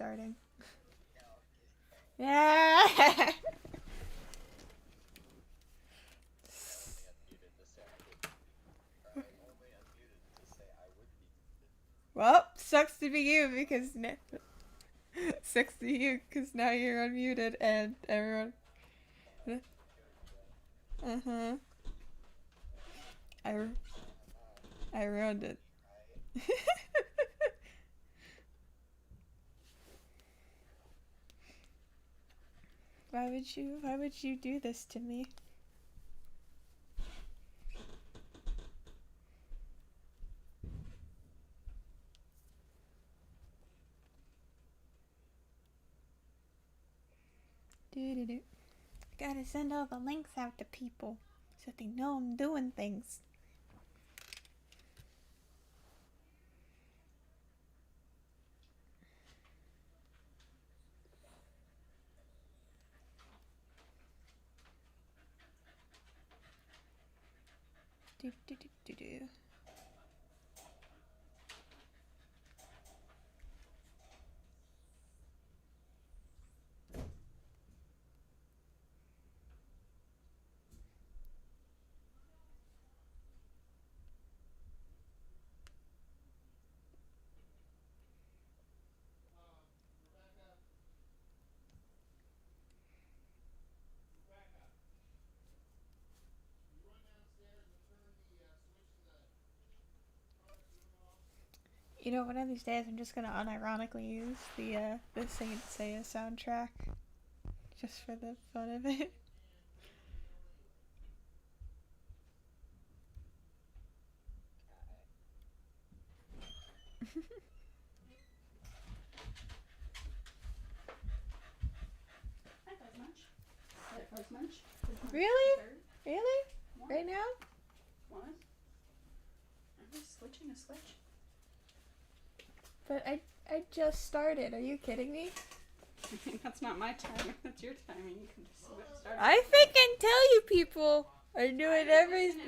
starting. Yeah. Well, sucks to be you because sucks to you because now you're unmuted and everyone. Uh huh. I I ruined it. Why would you? Why would you do this to me? Do do do. Gotta send all the links out to people so they know I'm doing things. Do do do do do. You know, one of these days I'm just gonna unironically use the Saint Seiya soundtrack just for the fun of it. Really? Really? What? Right now? What? I'm just switching a switch. But I just started. Are you kidding me? That's not my timing. That's your timing. You can just start. I think and tell you people. I do it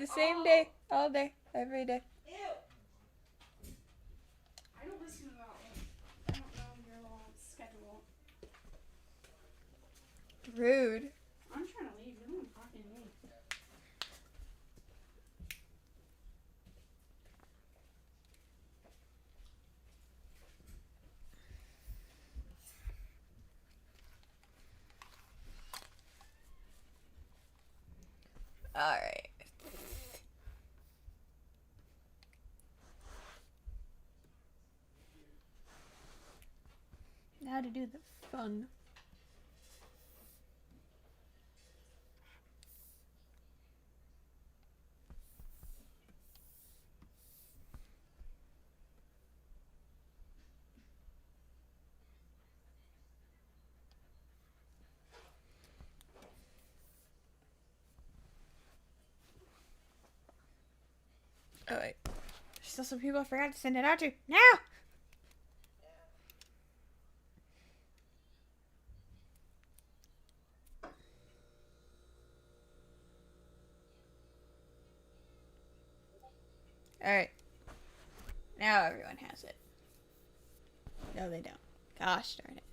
the same day, all day, every day. Ew. I don't listen to that one. I don't know your little schedule. Rude. I'm trying to leave. You're the one talking to me. Alright. Now to do the fun. Oh wait. There's still some people I forgot to send it out to. Now! Alright. Now everyone has it. No, they don't. Gosh darn it.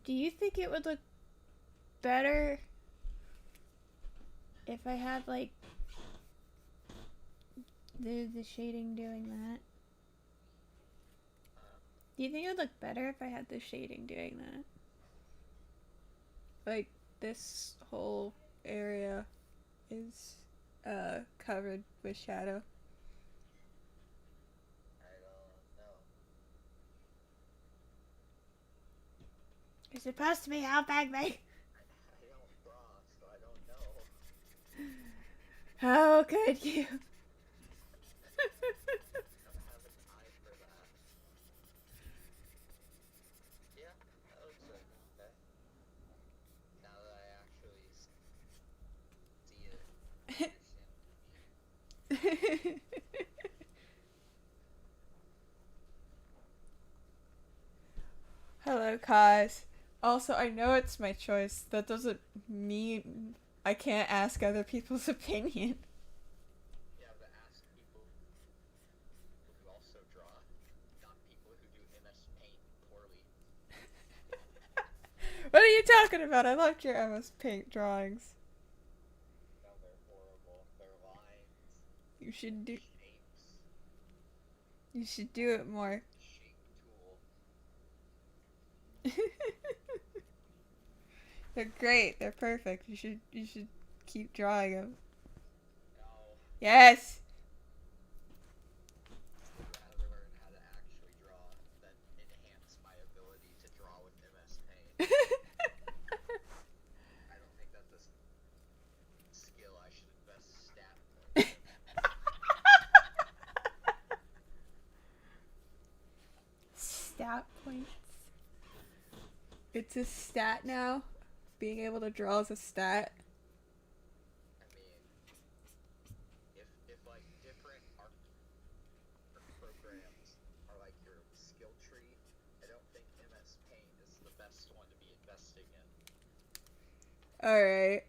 Do you think it would look better if I had like the shading doing that. Do you think it would look better if I had the shading doing that? Like this whole area is covered with shadow. I don't know. You're supposed to be helping me. I don't draw, so I don't know. How could you? I don't have an eye for that. Yeah, that looks okay. Now that I actually see it, understand what you mean. Hello, Kaz. Also, I know it's my choice. That doesn't mean I can't ask other people's opinion. Yeah, but ask people who also draw, not people who do MS Paint poorly. What are you talking about? I loved your MS Paint drawings. No, they're horrible. They're lines, You should do. shapes, You should do it more. shape tool. They're great. They're perfect. You should keep drawing them. No, Yes. I'd rather learn how to actually draw than enhance my ability to draw with MS Paint. I don't think that's a skill I should invest stat points in. Stat points. It's a stat now. Being able to draw is a stat. I mean, if like different art programs are like your skill tree, I don't think MS Paint is the best one to be investing in. Alright.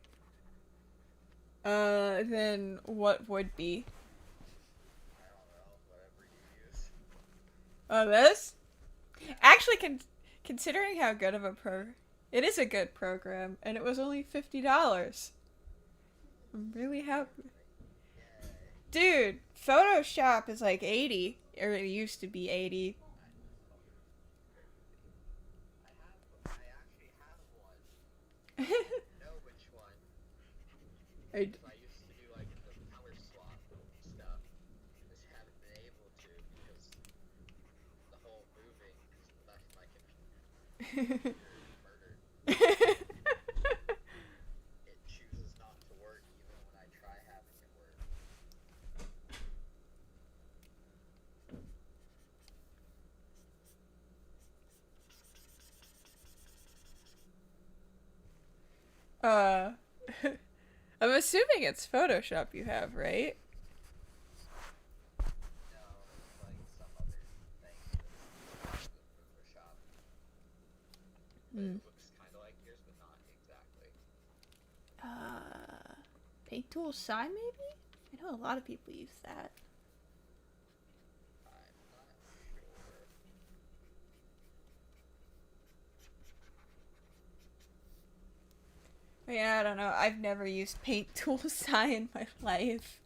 Then what would be? I don't know, whatever you use. Oh, this? Actually, considering how good of a it is a good program, and it was only $50. I'm really happy. Yay. Dude, Photoshop is like 80, or it used to be 80. I actually have one. I know which one. I, Because I used to do like the color swap stuff. Just haven't been able to because the whole moving left my computer murdered. It chooses not to work even when I try having it work. I'm assuming it's Photoshop you have, right? No, it's like some other thing that's Photoshop. But it looks kind of like yours, but not exactly. Paint Tool Sign, maybe? I know a lot of people use that. I'm not sure. Yeah, I don't know. I've never used Paint Tool Sign in my life.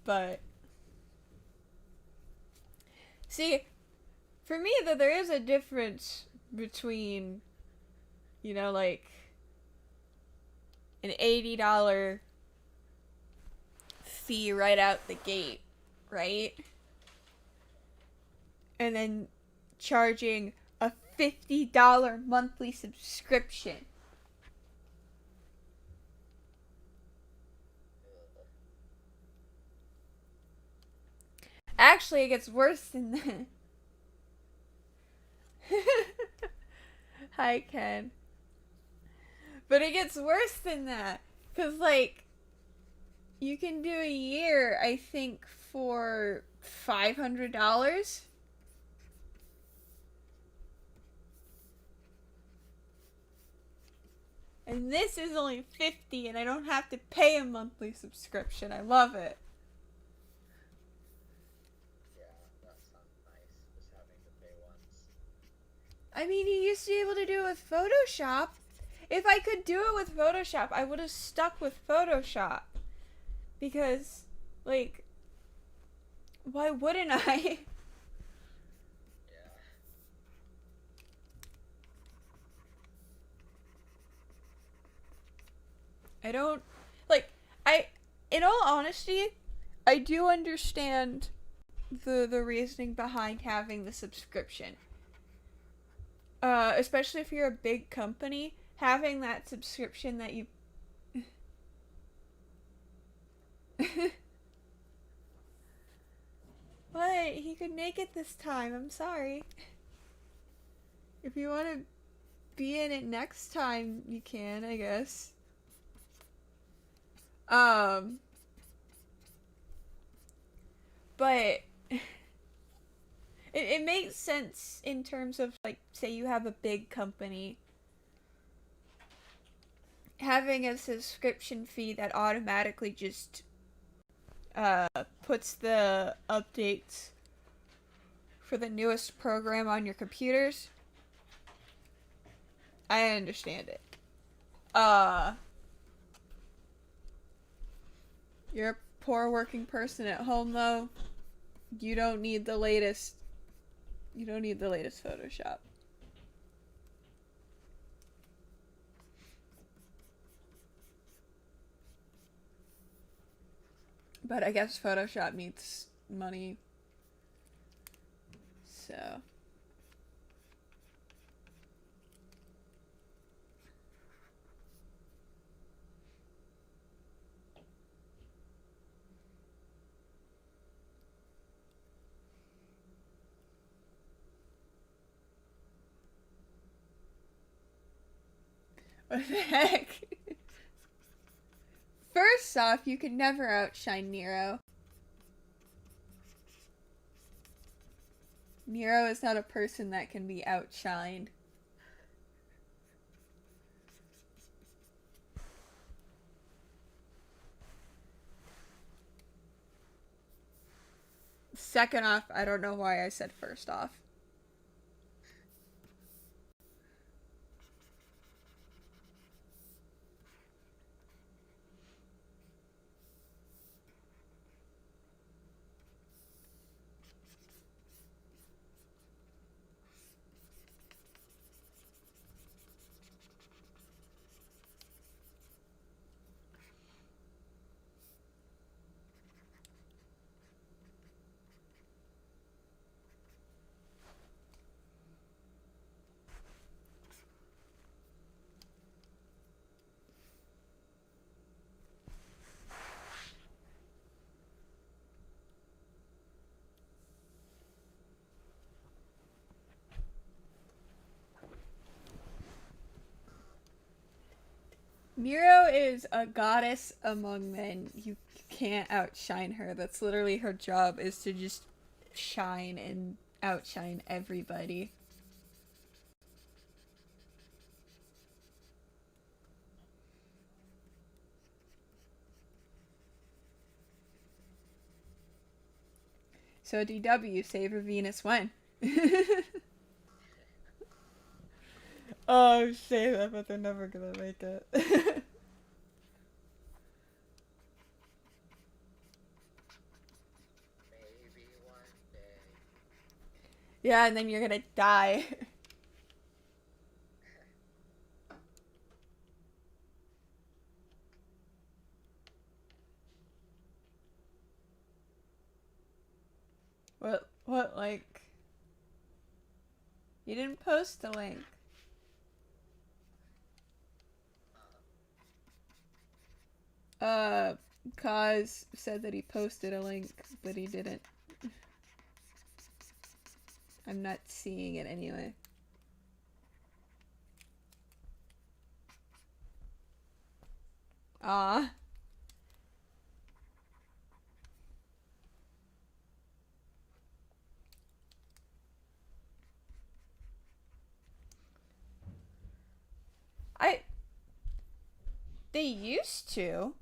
But see, for me, though, there is a difference between, you know, like an $80 fee right out the gate, right? And then charging a $50 monthly subscription. Actually, it gets worse than that. Hi, Ken. But it gets worse than that. Because, like, you can do a year, I think, for $500. And this is only $50, and I don't have to pay a monthly subscription. I love it. I mean, you used to be able to do it with Photoshop. If I could do it with Photoshop, I would have stuck with Photoshop. Because, like, why wouldn't I? Yeah. I don't, like, in all honesty, I do understand the reasoning behind having the subscription. Especially if you're a big company, having that subscription that you... What? He could make it this time. I'm sorry. If you want to be in it next time, you can, I guess. But it makes sense in terms of, like, say you have a big company. Having a subscription fee that automatically just puts the updates for the newest program on your computers. I understand it. You're a poor working person at home, though. You don't need the latest. You don't need the latest Photoshop. But I guess Photoshop needs money. So. What the heck? First off, you can never outshine Nero. Nero is not a person that can be outshined. Second off, I don't know why I said first off. Nero is a goddess among men. You can't outshine her. That's literally her job, is to just shine and outshine everybody. So DW, Saver Venus when? Oh, say that, but they're never gonna make it. Maybe one day. Yeah, and then you're gonna die. What, like? You didn't post the link. Kaz said that he posted a link, but he didn't. I'm not seeing it anyway. Ah. They used to,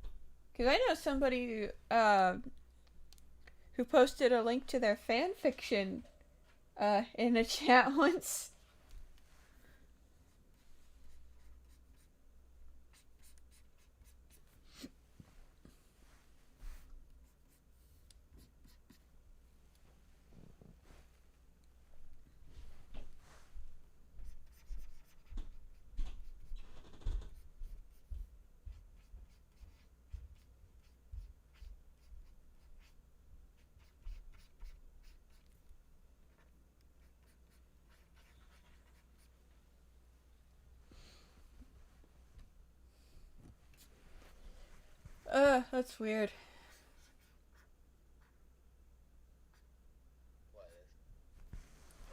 because I know somebody who posted a link to their fan fiction in a chat once. That's weird. What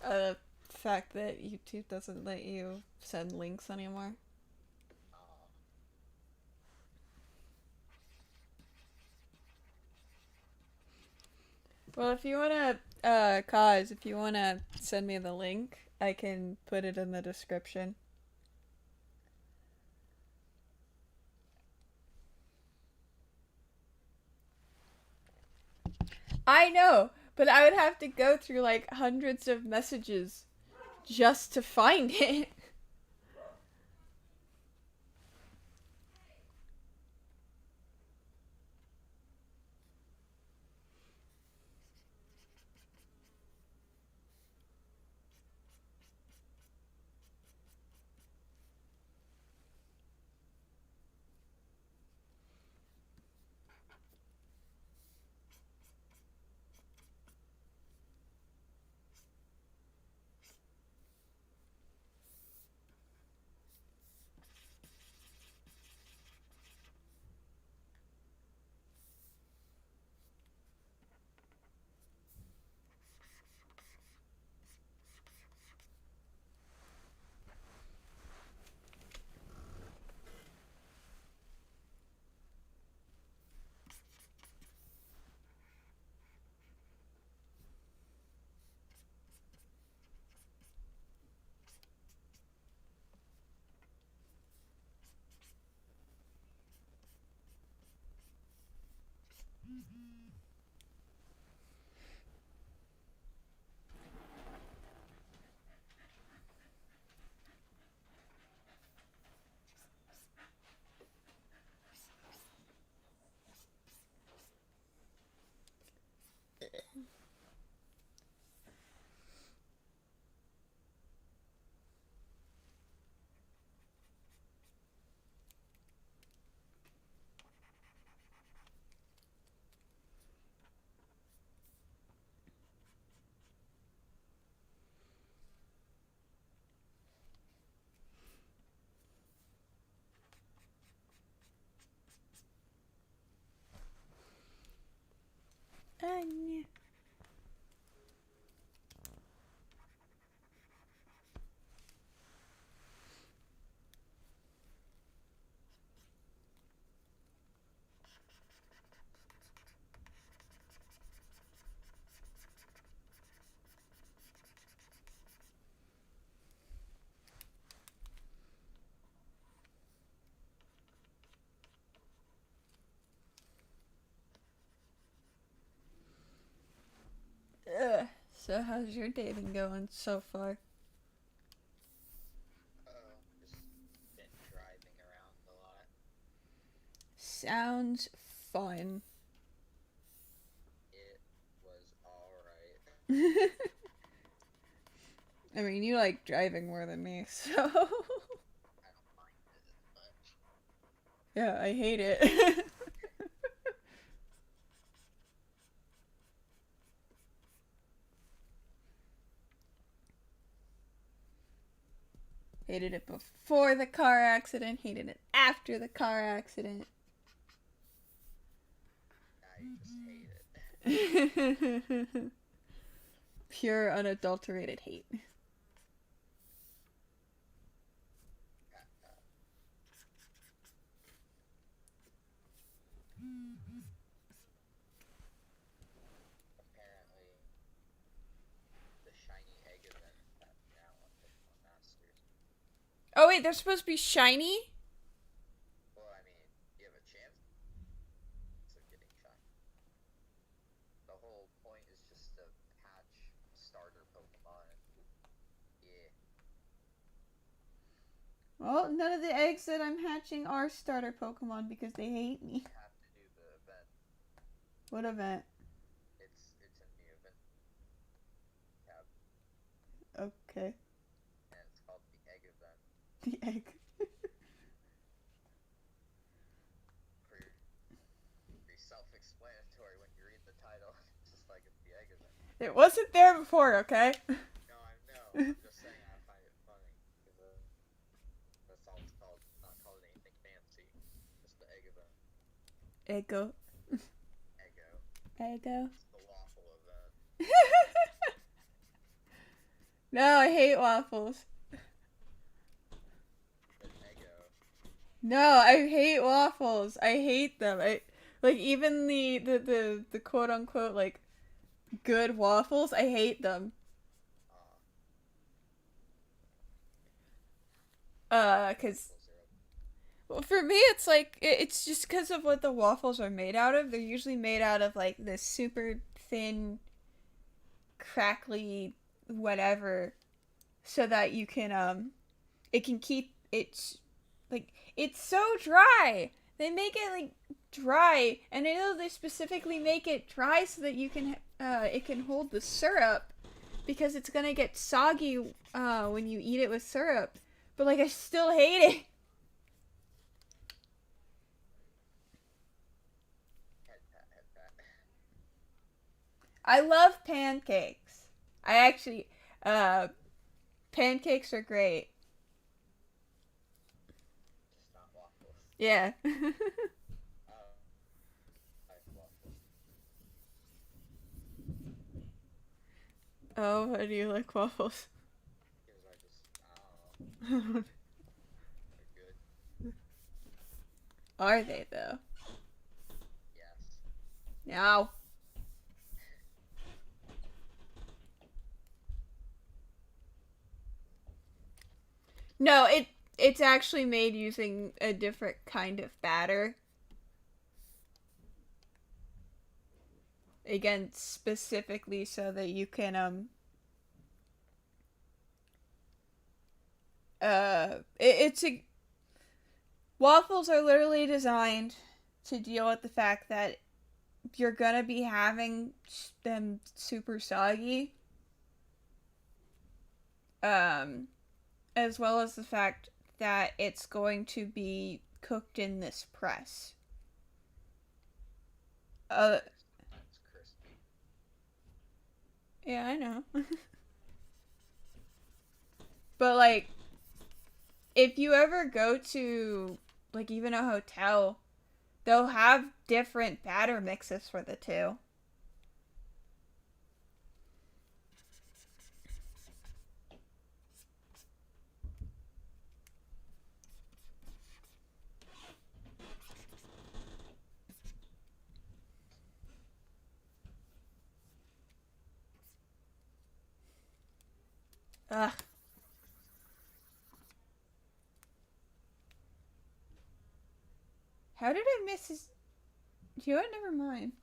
is? The fact that YouTube doesn't let you send links anymore. Oh. Well, if you wanna, if you wanna send me the link, I can put it in the description. I know, but I would have to go through like hundreds of messages just to find it. Yeah. So how's your day been going so far? Just been driving around a lot. Sounds fun. It was alright. I mean, you like driving more than me, so. I don't mind it as much. Yeah, I hate it. Hated it before the car accident, hated it after the car accident. I just hate it. Pure, unadulterated hate. Apparently, the shiny egg event is happening now on Pokemon Masters. Oh, wait, they're supposed to be shiny? Well, I mean, you have a chance of getting shiny. The whole point is just to hatch starter Pokemon. Yeah. Well, none of the eggs that I'm hatching are starter Pokemon because they hate me. You have to do the event. What event? It's a new event. Yeah, Okay. and it's called the egg event. The egg. Pretty self-explanatory when you read the title. It's just like it's the egg event. It wasn't there before, okay? No, I know. I'm just saying I find it funny because that's all it's called. It's not called anything fancy. Just the egg event. Eggo. Eggo. Eggo. It's the waffle of that. No, I hate waffles. But Eggo. No, I hate waffles. I hate them. I like even the quote unquote like good waffles. I hate them. Cause Maple syrup. well, for me it's like it's just because of what the waffles are made out of. They're usually made out of like this super thin, crackly whatever, so that you can it can keep it's like it's so dry. They make it like dry, and I know they specifically make it dry so that you can it can hold the syrup because it's gonna get soggy when you eat it with syrup. But like I still hate it. Head pat, head pat. I love pancakes. I actually pancakes are great. Just not waffles. Yeah. I like waffles. Oh, how do you like waffles? Because I just, I don't know. They're good. Are they though? Yes. No. No, it's actually made using a different kind of batter. Again, specifically so that you can it's a waffles are literally designed to deal with the fact that you're gonna be having them super soggy. Um, as well as the fact that it's going to be cooked in this press. Uh, It's crispy. yeah, I know. But like, if you ever go to like even a hotel, they'll have different batter mixes for the two. Ugh. How did I miss his? You know what? Never mind.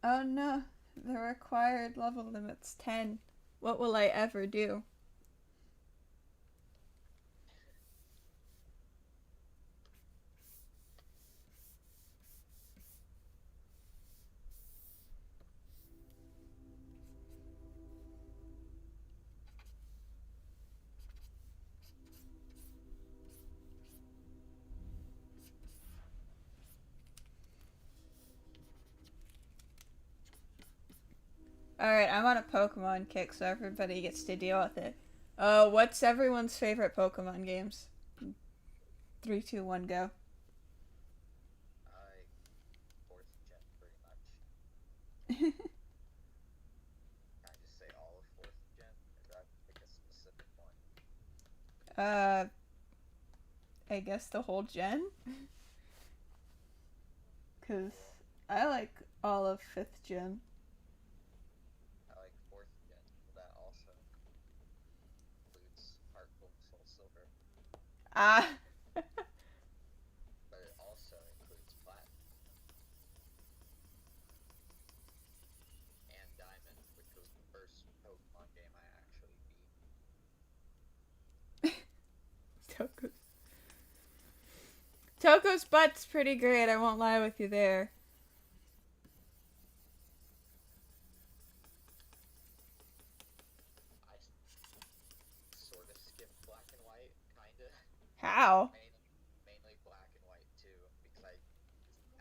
Oh no, the required level limit's 10. What will I ever do? Alright, I'm on a Pokemon kick, so everybody gets to deal with it. What's everyone's favorite Pokemon games? 3, 2, 1, go. I fourth gen pretty much. Can I just say all of fourth gen? Is that like a specific one? uh, I guess the whole gen? Because I like all of 5th gen. I like fourth gen. That also includes Heart Gold, Soul Silver, Ah! but it also includes Platinum and Diamond, which was the first Pokemon game I actually beat. Toko's. Toko's butt's pretty great, I won't lie with you there. I sort of skipped Black and White, kinda. How? Mainly Black and White too, because I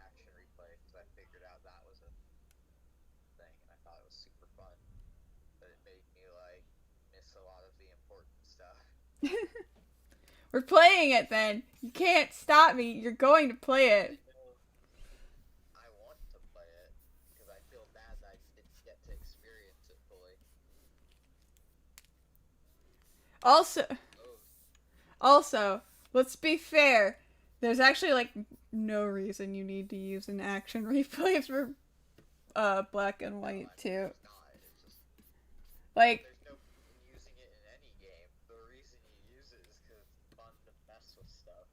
action replay because I figured out that was a thing and I thought it was super fun. But it made me like miss miss a lot of the important stuff. We're playing it then. You can't stop me. You're going to play it. I want to play it because I feel bad that I didn't get to experience it fully. Also, let's be fair. There's actually like no reason you need to use an action replay for Black and White too. It's not. It's just Like, there's no point in using it in any game. The reason you use it is because it's fun to mess with stuff.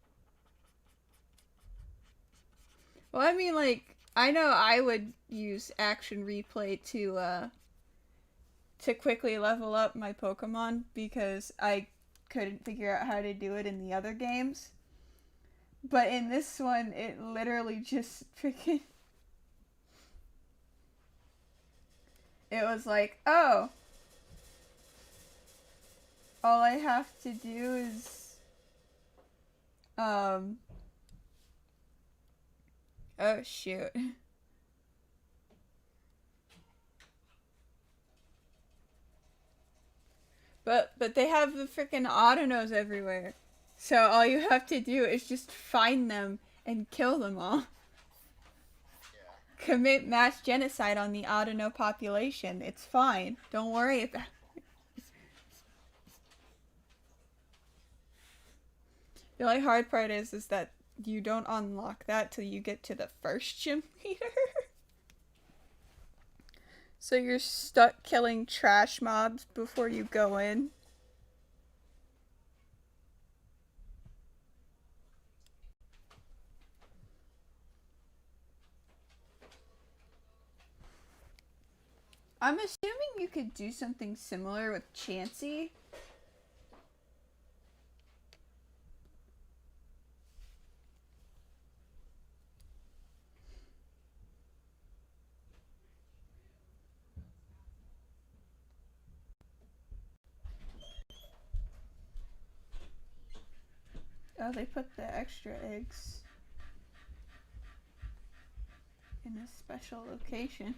well, I mean, like, I know I would use action replay to quickly level up my Pokemon because I couldn't figure out how to do it in the other games. But in this one, it literally just freaking... It was like, oh, all I have to do is, oh shoot. But they have the freaking Autonos everywhere. So all you have to do is just find them and kill them all. Yeah. Commit mass genocide on the Autono population. It's fine. Don't worry about it. The only hard part is that you don't unlock that till you get to the first gym leader. So you're stuck killing trash mobs before you go in. I'm assuming you could do something similar with Chansey. Oh, they put the extra eggs in a special location.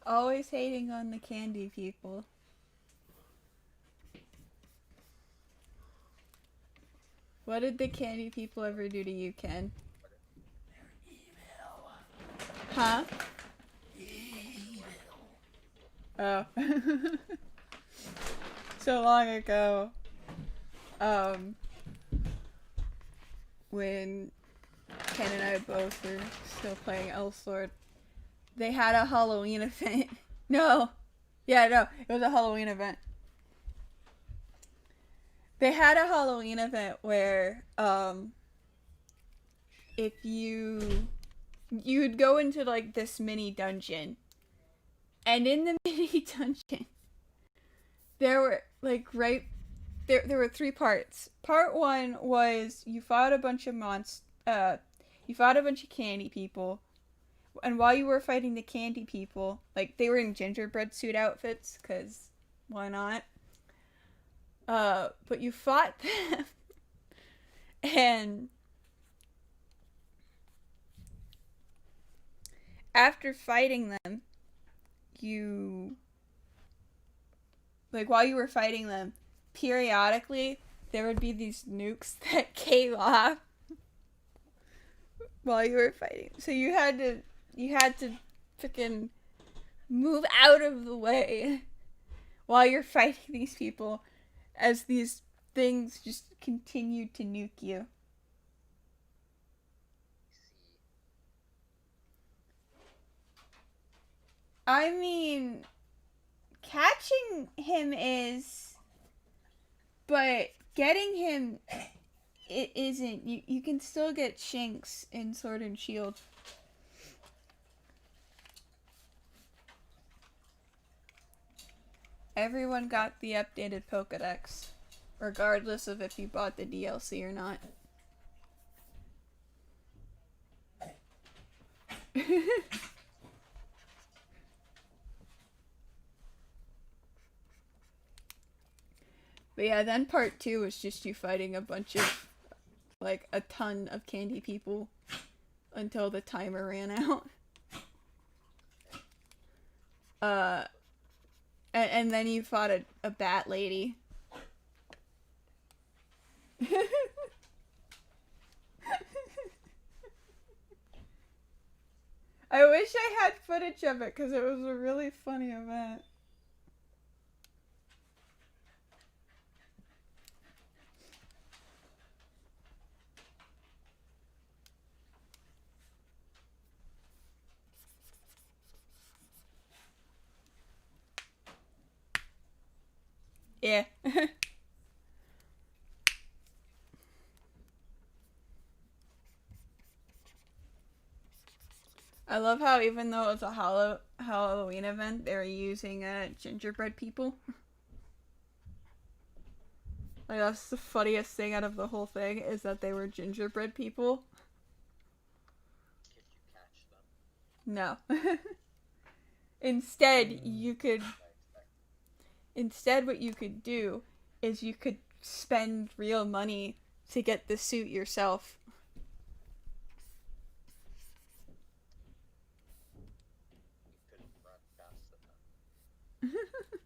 Always hating on the candy people. What did the candy people ever do to you, Ken? Huh? Oh. So long ago, when Ken and I both were still playing Elflord, they had a Halloween event. No. Yeah, no. It was a Halloween event. They had a Halloween event where, if you'd go into, like, this mini dungeon. And in the mini dungeon, there were, like, there were 3 parts. Part 1 was you fought a bunch of you fought a bunch of candy people. And while you were fighting the candy people, like, they were in gingerbread suit outfits, because why not? But you fought them, and after fighting them, while you were fighting them, periodically, there would be these nukes that came off while you were fighting. So you had to freaking move out of the way while you're fighting these people as these things just continue to nuke you. I mean, catching him is, but getting him, it isn't. You can still get Shinx in Sword and Shield. Everyone got the updated Pokédex, regardless of if you bought the DLC or not. But yeah, then part 2 was just you fighting a bunch of, like, a ton of candy people until the timer ran out. And then you fought a bat lady. I wish I had footage of it because it was a really funny event. Yeah. I love how even though it was a Halloween event, they were using gingerbread people. Like, that's the funniest thing out of the whole thing, is that they were gingerbread people. Could you catch them? No. Instead, instead what you could do is you could spend real money to get the suit yourself. You couldn't run fast enough.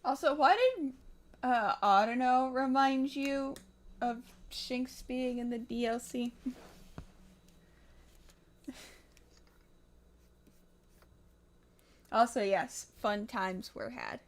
Also, why did Audino remind you of Shinx being in the DLC? Also, yes, fun times were had.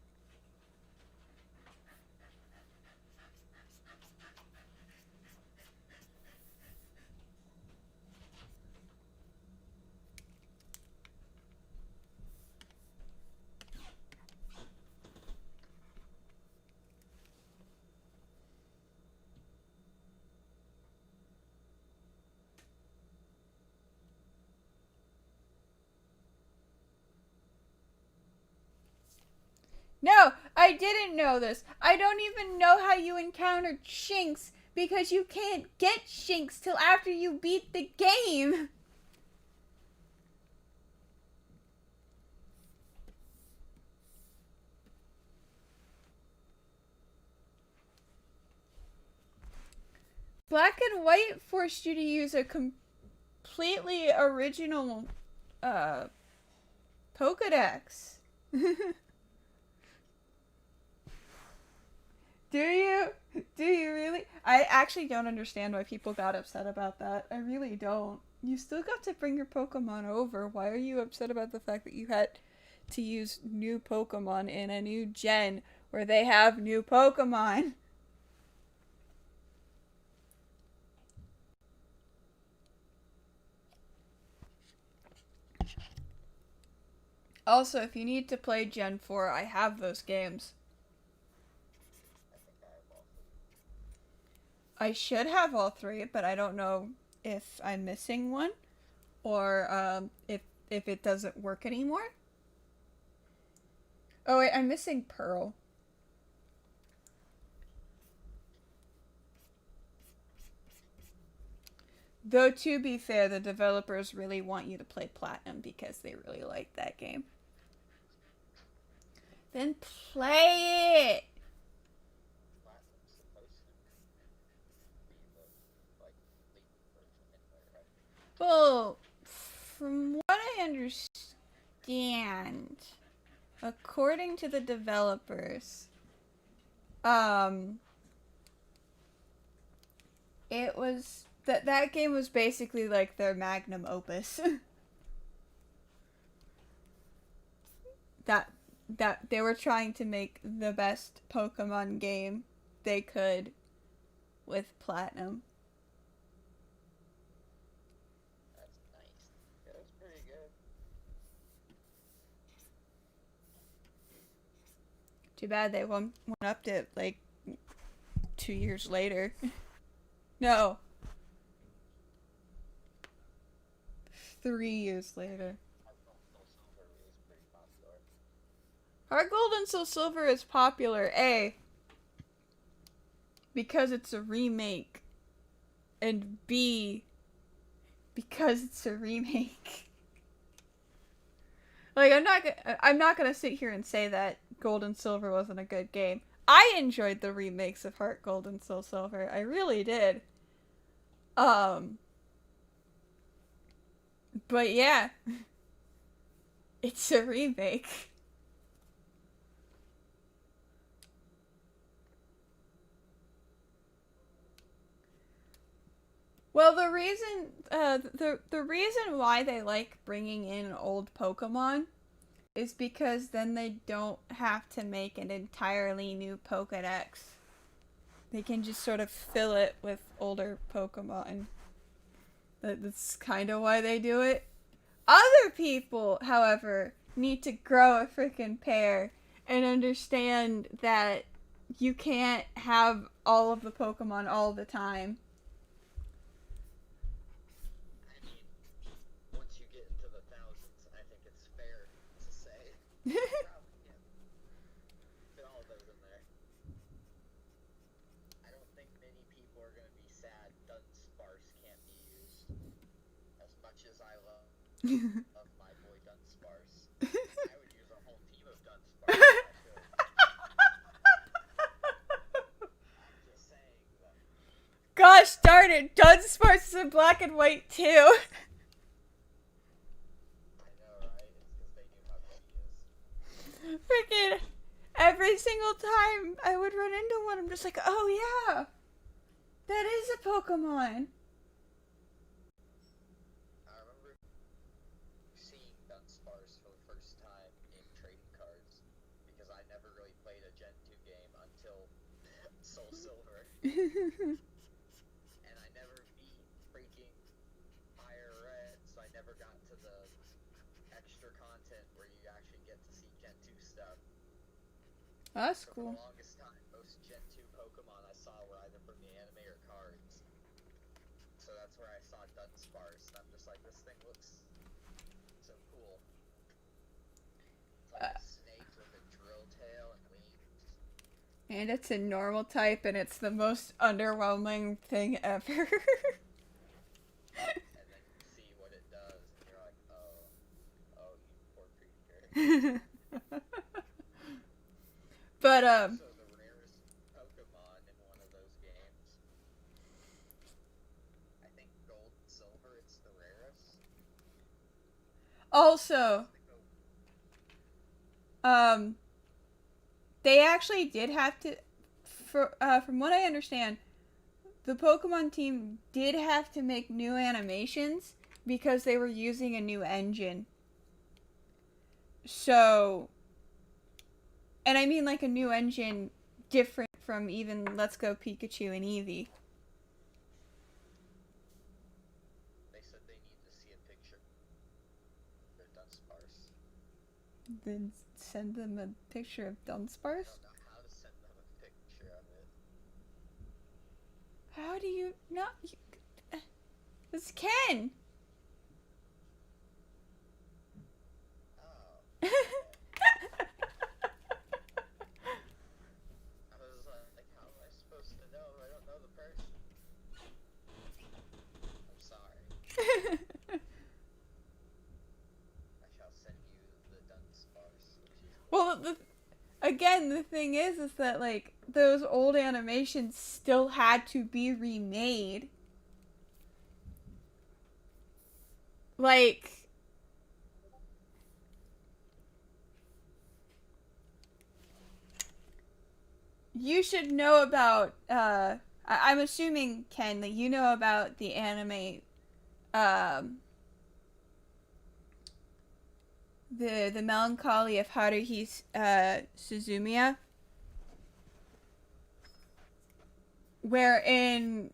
No, I didn't know this. I don't even know how you encountered Shinx because you can't get Shinx till after you beat the game. Black and White forced you to use a completely original Pokedex. Do you? Do you really? I actually don't understand why people got upset about that. I really don't. You still got to bring your Pokemon over. Why are you upset about the fact that you had to use new Pokemon in a new gen where they have new Pokemon? Also, if you need to play Gen 4, I have those games. I think I have all three. I should have all 3, but I don't know if I'm missing one or if it doesn't work anymore. Oh wait, I'm missing Pearl. Though to be fair, the developers really want you to play Platinum because they really like that game. Then play it! Platinum's supposed to be the, like, complete version anyway, right? Well, from what I understand, according to the developers, it was that game was basically like their magnum opus. that they were trying to make the best Pokemon game they could with Platinum. That's nice. Yeah, that's pretty good. Too bad they went upped it like 2 years later. No, 3 years later. Heart Gold and Soul Silver is popular, A, because it's a remake, and B, because it's a remake. Like, I'm not gonna sit here and say that Gold and Silver wasn't a good game. I enjoyed the remakes of Heart Gold and Soul Silver. I really did. But yeah. It's a remake. Well, the reason why they like bringing in old Pokemon is because then they don't have to make an entirely new Pokédex. They can just sort of fill it with older Pokemon. That's kind of why they do it. Other people, however, need to grow a freaking pair and understand that you can't have all of the Pokemon all the time. I mean, once you get into the thousands, I think it's fair to say probably can't fit all of those in there. I don't think many people are going to be sad Dunsparce can't be used. As much as I love my boy Dunsparce, I would use a whole team of Dunsparce if I could. I'm just saying that. Gosh darn it, Dunsparce is in black and white too. I know, right? It's because they knew how good he is. Freaking every single time I would run into one, I'm just like, oh yeah, that is a Pokemon. I remember seeing Dunsparce for the first time in trading cards because I never really played a Gen 2 game until Soul Silver. And I never beat freaking Fire Red, so I never got to the extra content where you actually get to see Gen 2 stuff. That's So cool. for the longest time, most Gen 2 Pokemon I saw were either from the anime or cards. So that's where I saw Dunsparce, and I'm just like, this thing looks so cool. It's like a snake with a drill tail and wings. And it's a normal type, and it's the most underwhelming thing ever. And then you see what it does, and you're like, oh, you poor creature. But, So the rarest Pokemon in one of those games. I think Gold and Silver, it's the rarest. also, they actually did have to, from what I understand, the Pokemon team did have to make new animations because they were using a new engine. So, and I mean like a new engine different from even Let's Go Pikachu and Eevee. They said they need to see a picture of their Dunsparce. Then send them a picture of I Dunsparce? don't know how to send them a picture of it. How do you not? It's Ken! Oh. I was like, how am I supposed to know? I don't know the person. I'm sorry. I shall send you the Dunsparce. Well, again, the thing is that, like, those old animations still had to be remade. Like, you should know about, I'm assuming, Ken, that you know about the anime, the Melancholy of Haruhi Suzumiya, wherein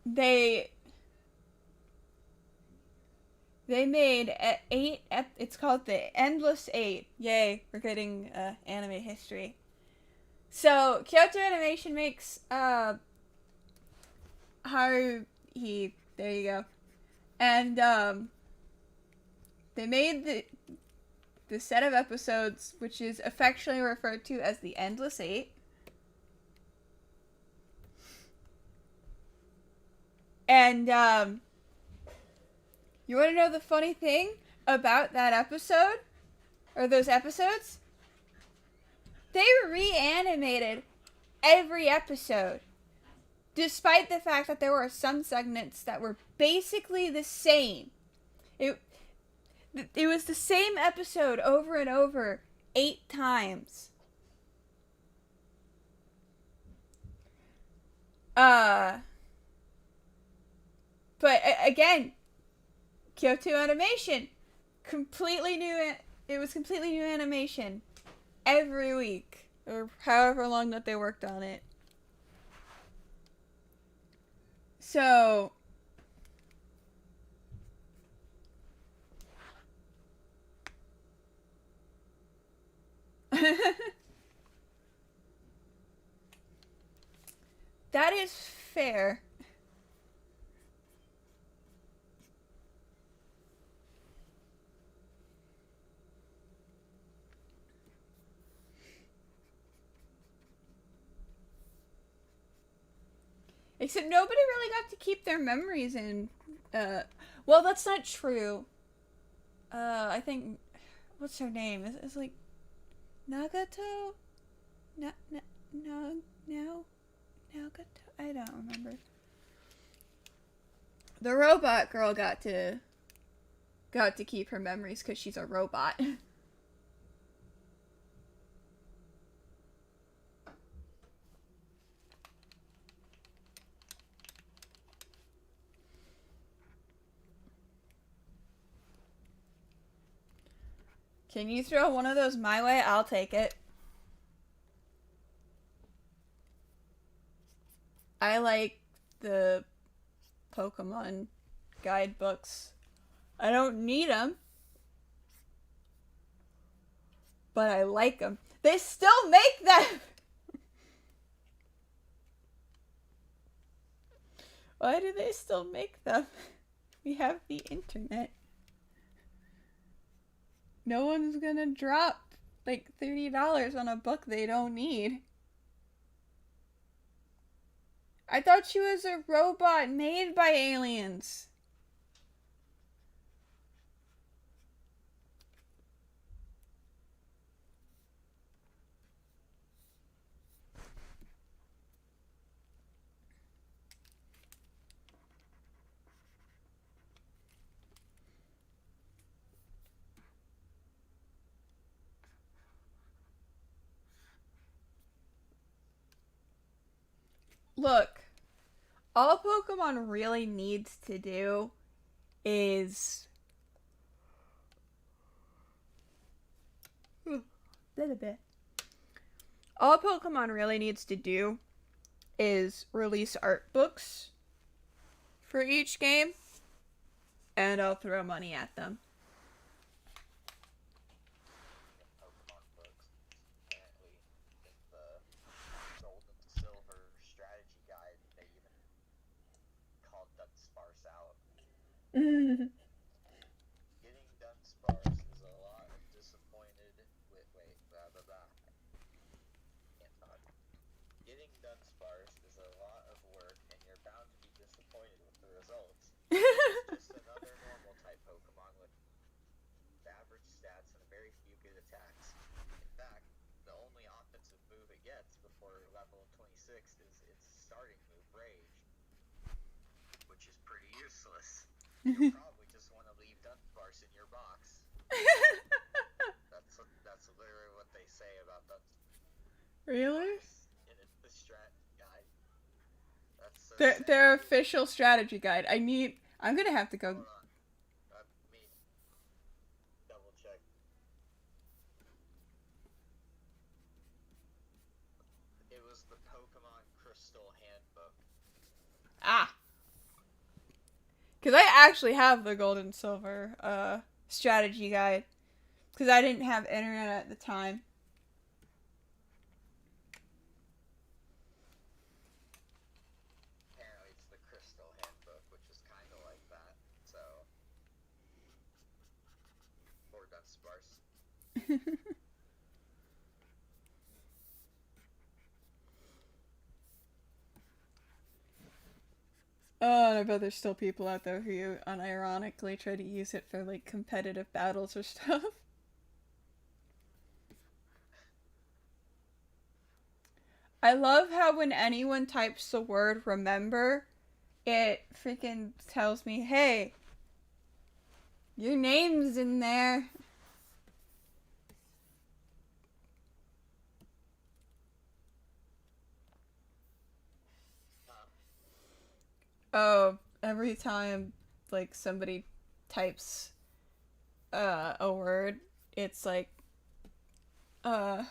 they They made it's called the Endless Eight. Yay, we're getting anime history. So Kyoto Animation makes Haruhi. There you go. And they made the set of episodes, which is affectionately referred to as the Endless Eight. And you want to know the funny thing about that episode? Or those episodes? They reanimated every episode. Despite the fact that there were some segments that were basically the same. It was the same episode over and over 8 times. But again, Kyoto Animation, completely new. It was completely new animation every week, or however long that they worked on it. So that is fair. Except nobody really got to keep their memories in. Well, that's not true. I think, what's her name? It's like Nagato? Nagato? I don't remember. The robot girl got to keep her memories because she's a robot. Can you throw one of those my way? I'll take it. I like the Pokemon guidebooks. I don't need them, but I like them. They still make them! Why do they still make them? We have the internet. No one's gonna drop like $30 on a book they don't need. I thought she was a robot made by aliens. Look, all Pokemon really needs to do is little bit. All Pokemon really needs to do is release art books for each game, and I'll throw money at them. Pokemon books. Apparently, in the Gold and Silver strategy guide, they even called Dunsparce out. Getting Dunsparce is a lot of disappointed with. Wait, blah blah blah. Can't talk. Getting Dunsparce is a lot of work, and you're bound to be disappointed with the results. It's just another normal type Pokemon with average stats and very few good attacks. In fact, the only offensive move it gets before level 26 is its starting move, Rage, which is pretty useless. You'll probably just want to leave Dunsparce in your box. That's literally what they say about Dunsparce. Really? In the strat guide. That's so Their official strategy guide. I'm gonna have to go. Hold on. Let me double check. It was the Pokemon Crystal Handbook. Ah. Because I actually have the gold and silver strategy guide. Because I didn't have internet at the time. Apparently it's the Crystal Handbook, which is kind of like that. So, more done sparse. Oh, and I bet there's still people out there who unironically try to use it for like competitive battles or stuff. I love how when anyone types the word remember, it freaking tells me, hey, your name's in there. Oh, every time like somebody types a word, it's like uh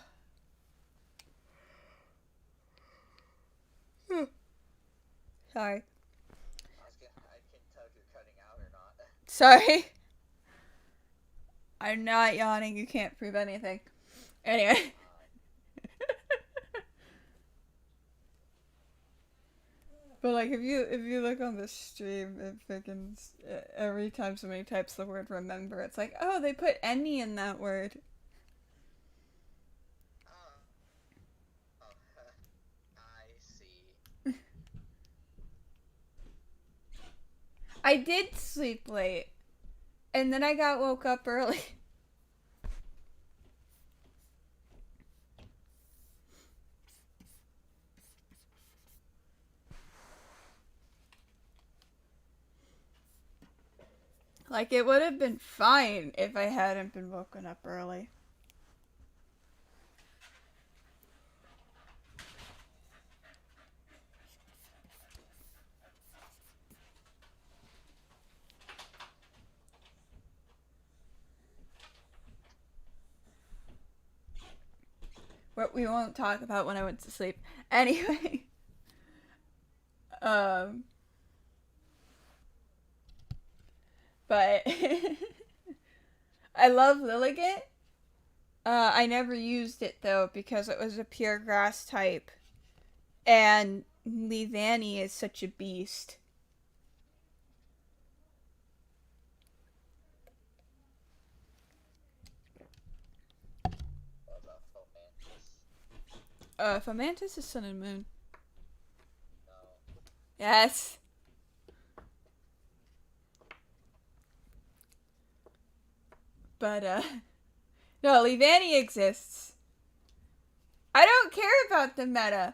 sorry. I can tell if you're cutting out or not. Sorry. I'm not yawning, you can't prove anything. Anyway. But like if you look on the stream, it freaking every time somebody types the word remember, it's like, oh, they put any in that word. Oh, I see. I did sleep late, and then I got woke up early. Like it would have been fine if I hadn't been woken up early. What we won't talk about when I went to sleep. Anyway. Um but I love Lilligant. I never used it though because it was a pure grass type. And Leavanny is such a beast. What about Fomantis? Fomantis is Sun and Moon. No. Yes. But, no, Leavanny exists. I don't care about the meta.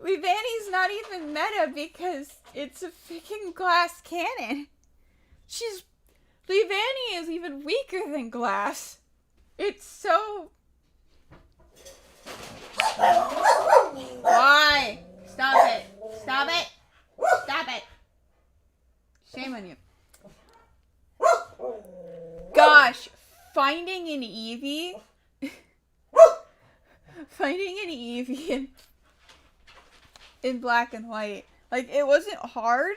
Leavanny's not even meta because it's a freaking glass cannon. Leavanny is even weaker than glass. It's so... Why? Stop it. Stop it. Stop it. Shame on you. Gosh, finding an Eevee in black and white. Like, it wasn't hard,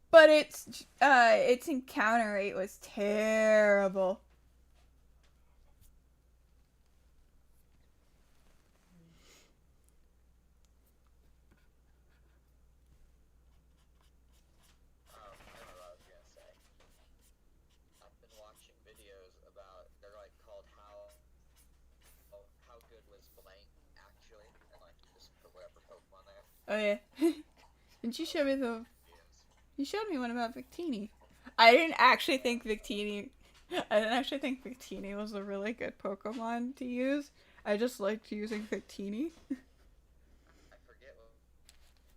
but its encounter rate was terrible. I don't know what I was gonna say. I've been watching videos about, they're like called how good was blank actually, and like you just put whatever Pokemon there. Oh yeah. Didn't you show me Yes. you showed me one about Victini. I didn't actually think Victini was a really good Pokemon to use. I just liked using Victini. I forget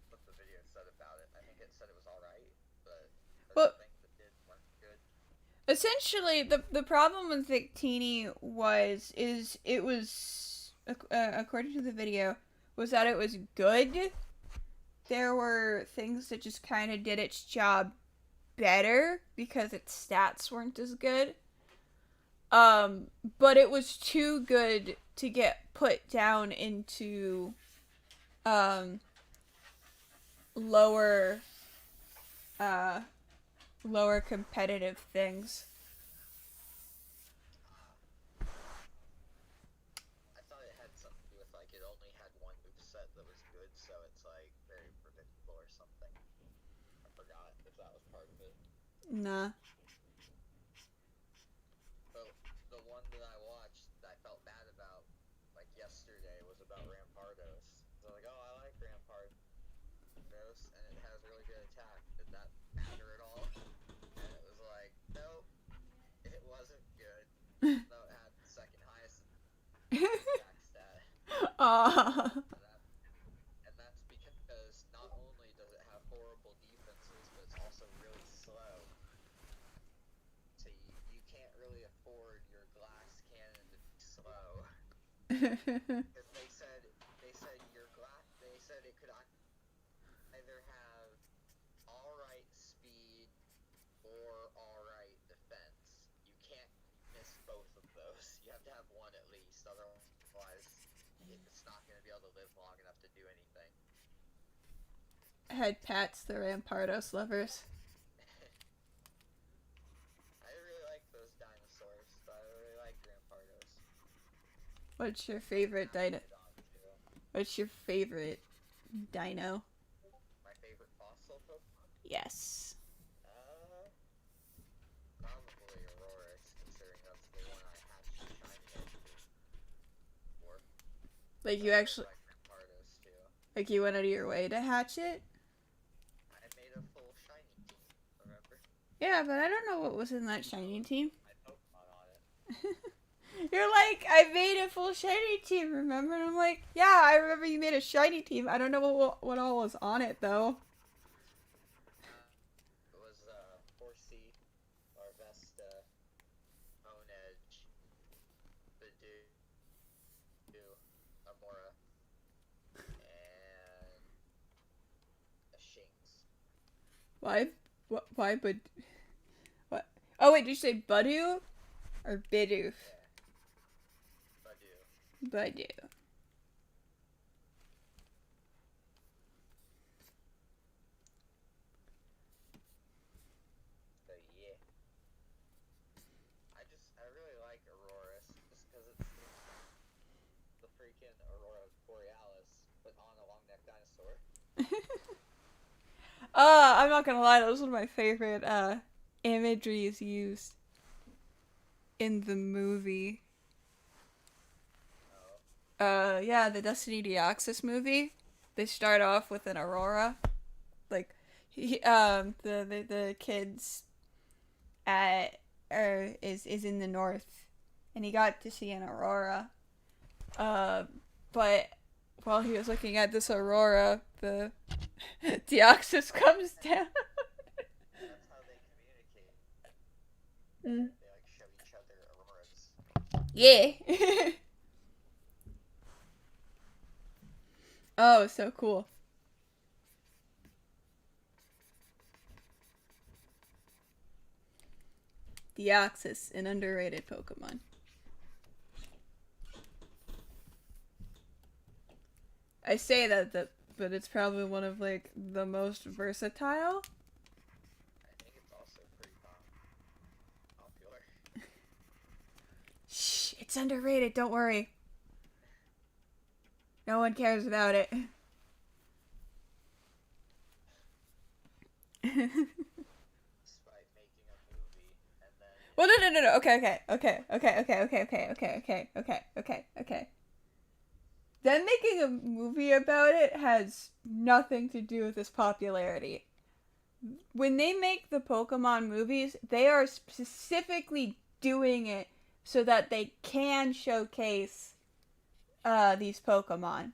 what the video said about it. I think it said it was alright, but Well, the things it did weren't good. essentially, the problem with Victini was according to the video, was that it was good. There were things that just kind of did its job better because its stats weren't as good. But it was too good to get put down into lower uh lower competitive things. I thought it had something to do with like it only had one moveset that was good, so it's like very predictable or something. I forgot if that was part of it. Nah. But the one that I watched that I felt bad about, like yesterday, was about Rampardos. So like, oh, I like Rampardos, and it has really good attack. Did that matter at all? And it was like, nope, it wasn't good. Though it had the second highest attack stat. Aw. And that's because not only does it have horrible defenses, but it's also really slow. So you can't really afford your glass cannon to be slow. Because they said it could either have alright speed or alright defense. You can't miss both of those. You have to have one at least, otherwise it's not going to be able to live long enough to do anything. Head pats the Rampardos lovers. I really like those dinosaurs, but I really like Rampardos. What's your favorite dino? What's your favorite dino? My favorite fossil Pokemon? Yes. Probably Aurora's, considering that's the one I hatched the shiny egg for. Like you actually, I like Rampardos too. like you went out of your way to hatch it? I made a full shiny team, remember? Yeah, but I don't know what was in that shiny team. I had Pokemon on it. You're like, I made a full shiny team, remember? And I'm like, yeah, I remember you made a shiny team. I don't know what all was on it, though. It was Horsey, Larvesta, Honedge, Bidoo, Amora, and a Shinx. Why? Why, but... What? Oh, wait, did you say Budoo? Or Bidoof? Badoo. Budoo. So yeah. I really like Aurorus, just because it's the freaking Aurora Borealis, but on a long neck dinosaur. I'm not gonna lie, that was one of my favorite, imageries used in the movie. Oh. Yeah, the Destiny Deoxys movie. They start off with an Aurora. Like, the kids is in the north, and he got to see an Aurora. But while he was looking at this Aurora, the Deoxys comes down. That's how they communicate. Mm. They like show each other Auroras. Yeah. Oh, so cool. Deoxys, an underrated Pokemon. I say that, but it's probably one of, like, the most versatile. I think it's also pretty popular. Shh, it's underrated, don't worry. No one cares about it. Despite making a movie and then Well, no. Okay. Them making a movie about it has nothing to do with its popularity. When they make the Pokemon movies, they are specifically doing it so that they can showcase these Pokemon.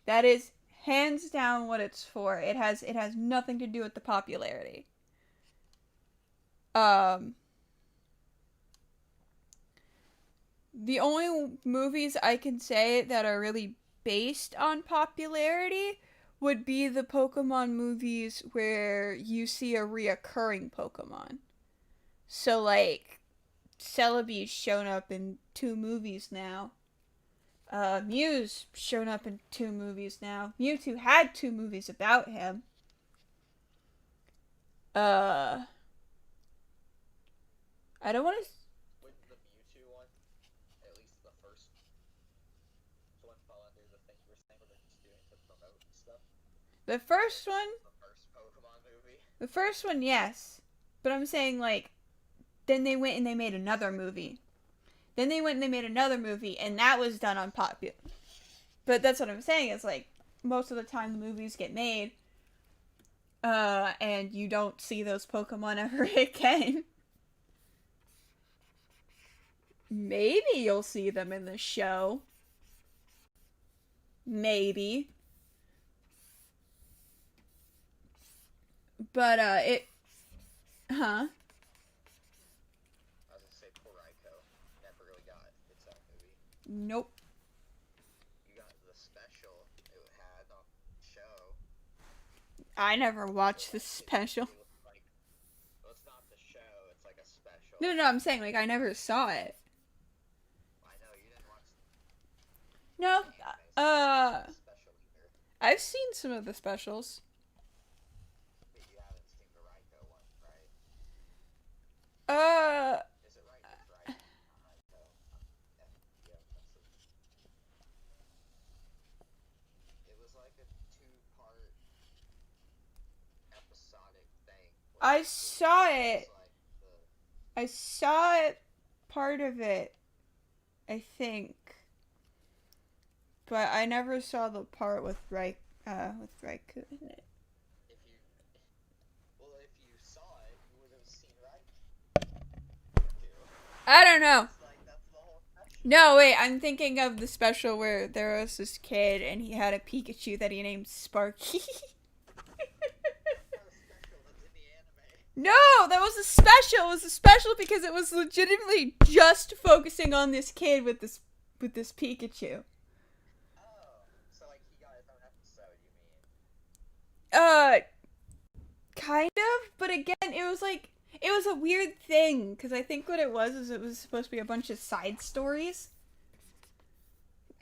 That is hands down what it's for. It has nothing to do with the popularity. The only movies I can say that are really based on popularity would be the Pokemon movies where you see a reoccurring Pokemon. So, like, Celebi's shown up in 2 movies now. Mew's shown up in 2 movies now. Mewtwo had 2 movies about him. Uh, I don't want to. Wouldn't the Mewtwo one, at least the first one, fall under the thing you were saying where they're just doing it to promote stuff? The first one, The first Pokemon movie? the first one, yes, but I'm saying like, then they went and they made another movie. Then they went and they made another movie, and that was done on popular. But that's what I'm saying is like, most of the time the movies get made, and you don't see those Pokemon ever again. Maybe you'll see them in the show. Maybe. But, huh? I was gonna say poor Raikou. Never really got its own movie. Nope. You got the special it had on the show. I never watched the special. Like, well, it's not the show, it's like a special. No, I'm saying, like, I never saw it. I know, you didn't watch No, the special either. I've seen some of the specials. But you haven't seen the Raikou one, right? Is it right? It's right. Raikou. Yeah, it was like a 2-part episodic thing. I saw it. Like I saw it, part of it, I think. But I never saw the part with Raikou in it. if you saw it, you would have seen Raikou. I don't know. It's like that's the whole special. No, wait, I'm thinking of the special where there was this kid and he had a Pikachu that he named Sparky. No, that was a special. It was a special because it was legitimately just focusing on this kid with this Pikachu. Oh, so like he got his own episode, you mean? Kind of, but again, it was a weird thing because I think what it was is it was supposed to be a bunch of side stories.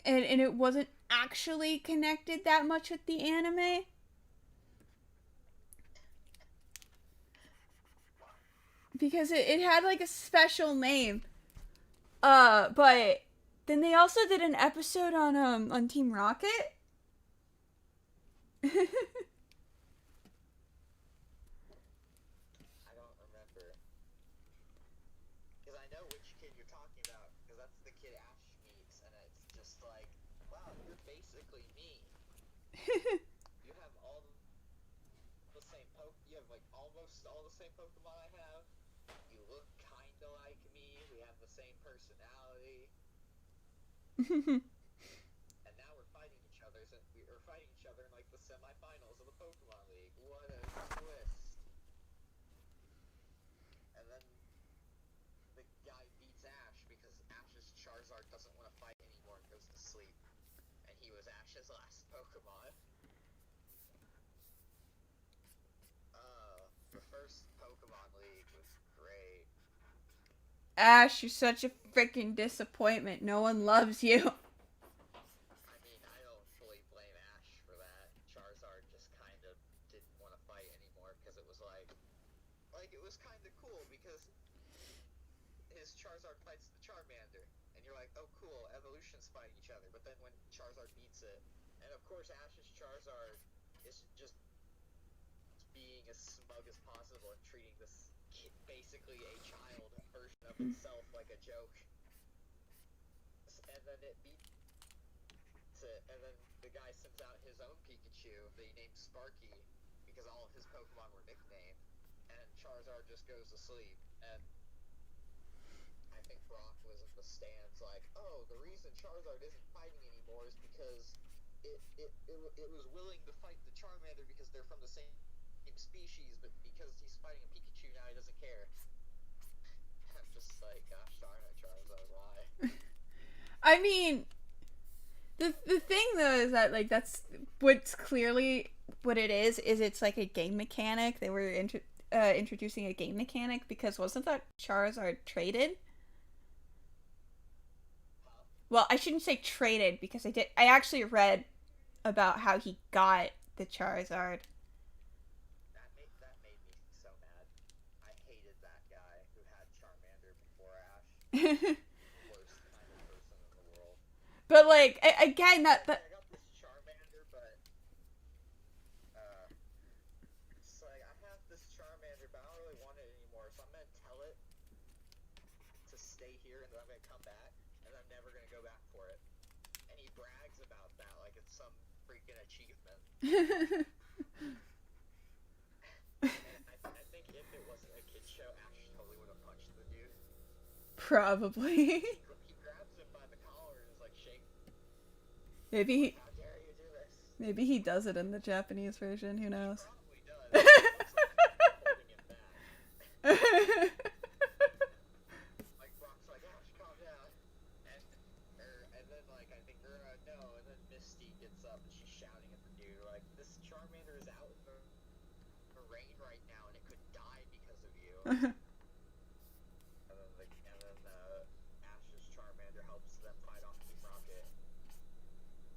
And it wasn't actually connected that much with the anime. Because it had like a special name. But then they also did an episode on Team Rocket. I don't remember. Because I know which kid you're talking about. Because that's the kid Ash meets, and it's just like, wow, you're basically me. You have all the same you have like almost all the same Pokemon I have. You look kinda like me. We have the same personality. And now we're fighting each other. We're fighting each other in like the semifinals of the Pokemon League. What a twist! And then the guy beats Ash because Ash's Charizard doesn't want to fight anymore and goes to sleep. And he was Ash's last Pokemon. The first Pokemon League was great. Ash, you're such a freaking disappointment. No one loves you. I mean, I don't fully blame Ash for that. Charizard just kind of didn't want to fight anymore because it was like it was kind of cool because his Charizard fights the Charmander, and you're like, oh cool, evolutions fighting each other. But then when Charizard beats it, and of course Ash's Charizard is just being as smug as possible and treating this kid, basically a child version of himself, like a joke. And then it beats it, and then the guy sends out his own Pikachu that he named Sparky because all of his Pokemon were nicknamed, and Charizard just goes to sleep. And I think Brock was in the stands like, oh, the reason Charizard isn't fighting anymore is because it was willing to fight the Charmander because they're from the same species, but because he's fighting a Pikachu now, he doesn't care. I'm just like, gosh darn it, Charizard, why? I mean, the thing though is that like that's what's clearly what it is it's like a game mechanic. They were introducing a game mechanic because wasn't that Charizard traded? Well, I shouldn't say traded because I actually read about how he got the Charizard. That made me so mad. Worst kind of person in the world. But like again, I that got this Charmander, but it's like I have this Charmander, but I don't really want it anymore. So I'm gonna tell it to stay here, and then I'm gonna come back, and I'm never gonna go back for it. And he brags about that like it's some freaking achievement. And I think if it wasn't a kid show, Ash totally would have punched the dude. probably. He grabs him by the collar and is like, shake. maybe How dare you do this? maybe he does it in the Japanese version. Who knows? Probably does. It looks like he's holding him back. Like Brock's like, Ash, calm down. And then like I think no, and then Misty gets up and she's shouting at the dude like, this Charmander is out in the rain right now and it could die because of you. And then Ash's Charmander helps them fight off Team Rocket.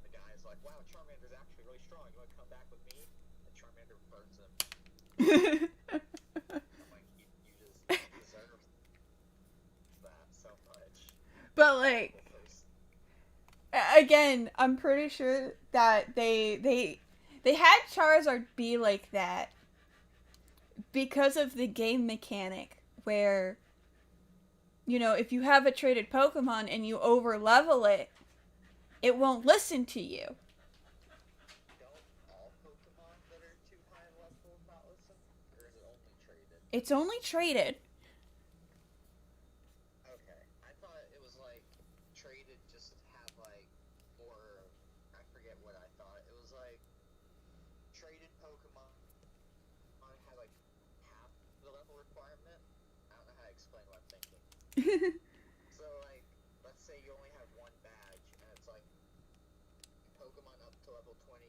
The guy's like, wow, Charmander's actually really strong. You want to come back with me? And Charmander burns him. I'm like, you just deserve that so much. But like again, I'm pretty sure that they had Charizard be like that because of the game mechanic where, you know, if you have a traded Pokemon and you over level it, it won't listen to you. Don't all Pokemon that are too high level not listen? Or is it only traded? It's only traded. Okay. I thought it was like traded just to have like, or I forget what I thought. It was like traded Pokemon had like half the level requirement. I don't know how to explain what I'm thinking. So like, let's say you only have one badge, and it's like Pokemon up to level 20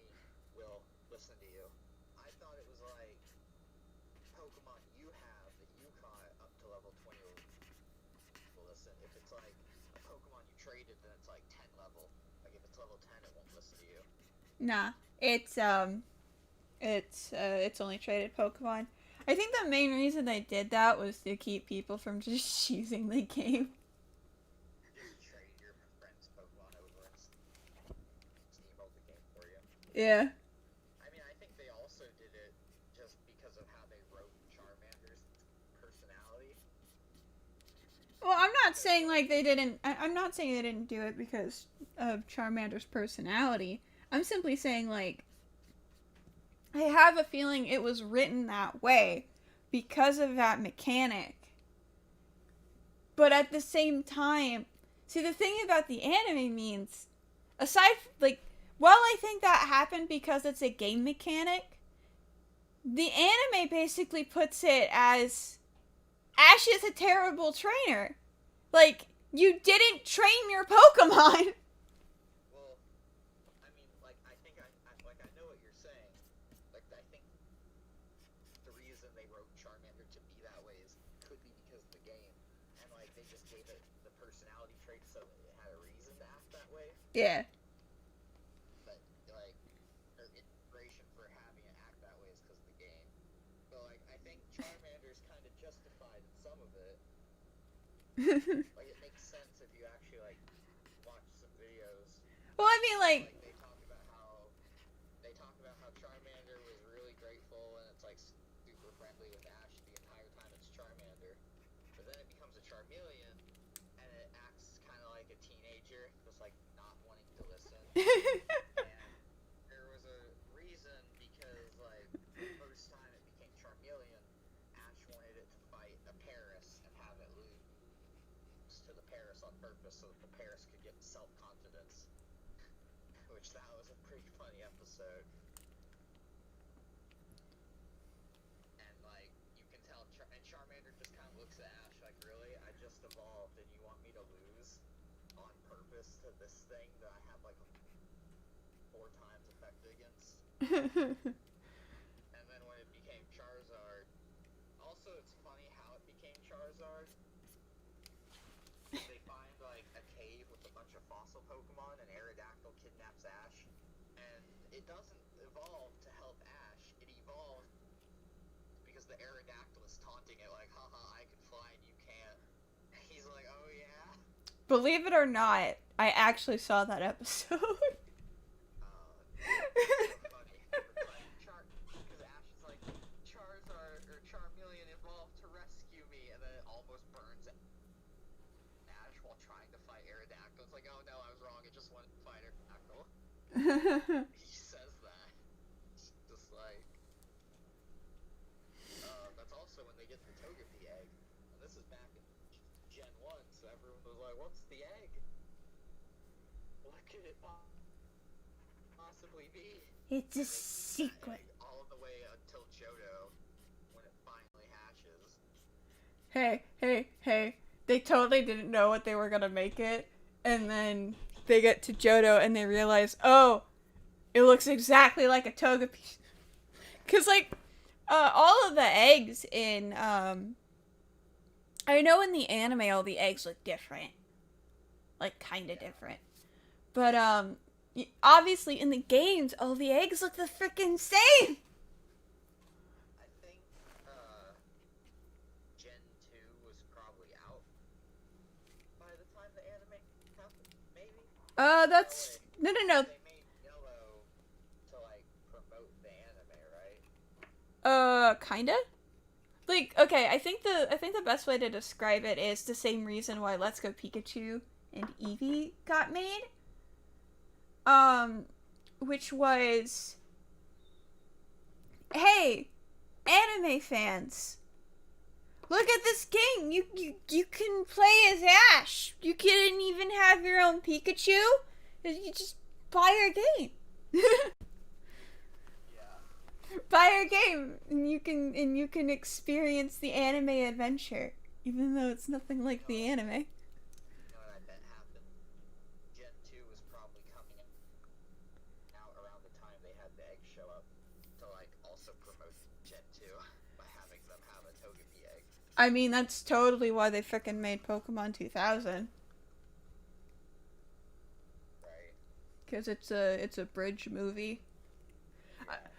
will listen to you. I thought it was like Pokemon you have that you caught up to level 20 will listen. If it's like a Pokemon you traded, then it's like 10 level. Like if it's level 10, it won't listen to you. Nah, it's only traded Pokemon. I think the main reason they did that was to keep people from just choosing the game. Just trade your friend's Pokemon over and steamroll the game for you. Yeah. I mean, I think they also did it just because of how they wrote Charmander's personality. Well, I'm not saying like they didn't. I'm not saying they didn't do it because of Charmander's personality. I'm simply saying like I have a feeling it was written that way because of that mechanic. But at the same time, see the thing about the anime means, aside like, while I think that happened because it's a game mechanic, the anime basically puts it as Ash is a terrible trainer. Like, you didn't train your Pokemon. Well, I mean, like, I think I know what you're saying. Like, I think the reason they wrote Charmander to be that way could be because of the game. And, like, they just gave it the personality trait so it had a reason to act that way. Yeah. But, like, their inspiration for having it act that way is because of the game. But, like, I think Charmander's kind of justified in some of it. Like, it makes sense if you actually, like, watch some videos. Well, I mean, like They talk about how Charmander was really grateful and it's like super friendly with Ash the entire time it's Charmander. But then it becomes a Charmeleon and it acts kind of like a teenager, just like not wanting to listen. And there was a reason because like the first time it became Charmeleon, Ash wanted it to fight a Paris and have it lose to the Paris on purpose so that the Paris could get self-confidence. Which that was a pretty funny episode. And like, you can tell, and Charmander just kind of looks at Ash like, really? I just evolved and you want me to lose on purpose to this thing that I have like 4 times effect against? And then when it became Charizard, also it's funny how it became Charizard. They find like a cave with a bunch of fossil Pokemon and Aerodactyl kidnaps Ash. And it doesn't evolve to help Ash. It evolves because the Aerodactyl is taunting it like, haha, I can fly and you can't. And he's like, oh yeah? Believe it or not, I actually saw that episode. It's so funny. Because Ash is like, Charizard or Charmeleon evolved to rescue me, and then it almost burns Ash while trying to fight Aerodactyl. It's like, oh no, I was wrong. It just wanted to fight Aerodactyl. He says that. It's just like, that's also when they get the Togepi egg, and this is back in Gen 1, so everyone was like, what's the egg? What could it possibly be? It's a And they keep that secret. egg all the way until Johto, when it finally hatches. Hey. They totally didn't know what they were gonna make it. And then they get to Johto and they realize, oh, it looks exactly like a Togepi. Cause like, all of the eggs in, I know in the anime all the eggs look different. Like, kinda different. But, obviously in the games, all the eggs look the freaking same! I think, Gen 2 was probably out by the time the anime happened, maybe? That's, no. They made Yellow to, like, promote the anime, right? Kinda? Like, okay, I think the best way to describe it is the same reason why Let's Go Pikachu and Eevee got made. Which was, hey, anime fans, look at this game. You can play as Ash. You can even have your own Pikachu. You just buy our game. Yeah. Buy our game, and you can experience the anime adventure, even though it's nothing like the anime. You know what I bet happened? Gen 2 was probably coming out around the time they had the egg show up to, like, also promote Gen 2 by having them have a Togepi egg. I mean, that's totally why they frickin' made Pokemon 2000. Right. Because it's a bridge movie.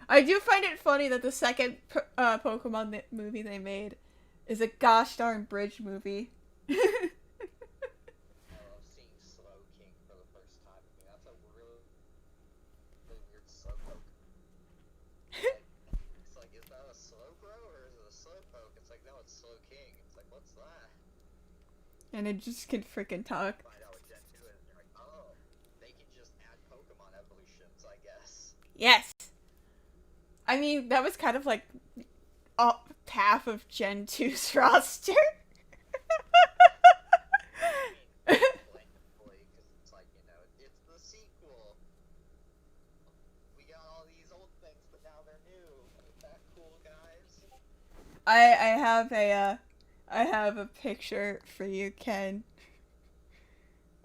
I do find it funny that the second Pokemon movie they made is a gosh darn bridge movie. I love seeing Slowking for the first time. I mean, that's a really weird Slowpoke. It's like, is that a Slowbro or is it a Slowpoke? It's like, no, it's Slowking. It's like, what's that? And it just can frickin' talk. Find out what Gen 2 is, and you're like, oh, they can just add Pokemon evolutions, I guess. Yes! I mean, that was kind of like half of Gen 2's roster. Because it's like, you know, it's the sequel. We got all these old things, but now they're new. Ain't that cool, guys? I have a picture for you, Ken.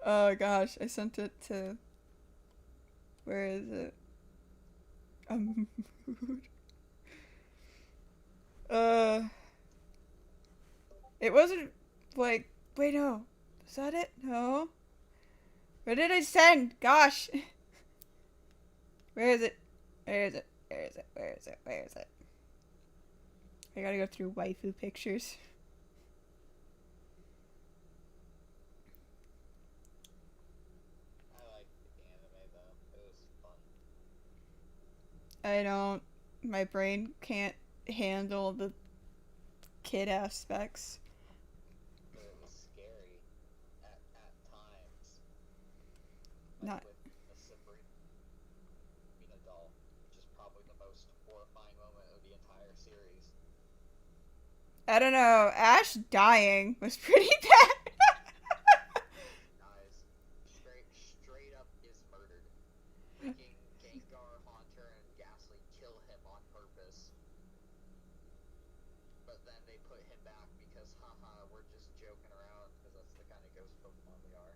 Oh gosh, I sent it to, where is it? It wasn't, like, wait, no. Is that it? No. Where did I send? Gosh. Where is it? Where is it? Where is it? Where is it? Where is it? I gotta go through waifu pictures. I liked the anime, though. It was fun. I don't. My brain can't handle the kid aspects. But it was scary at times. Like Not. with the Sabrina doll, which is probably the most horrifying moment of the entire series. I don't know. Ash dying was pretty bad. Guys, straight up is murdered. Freaking Gengar, Haunter, and Ghastly kill him on purpose. But then they put him back because, haha, we're just joking around, because that's the kind of ghost Pokemon we are.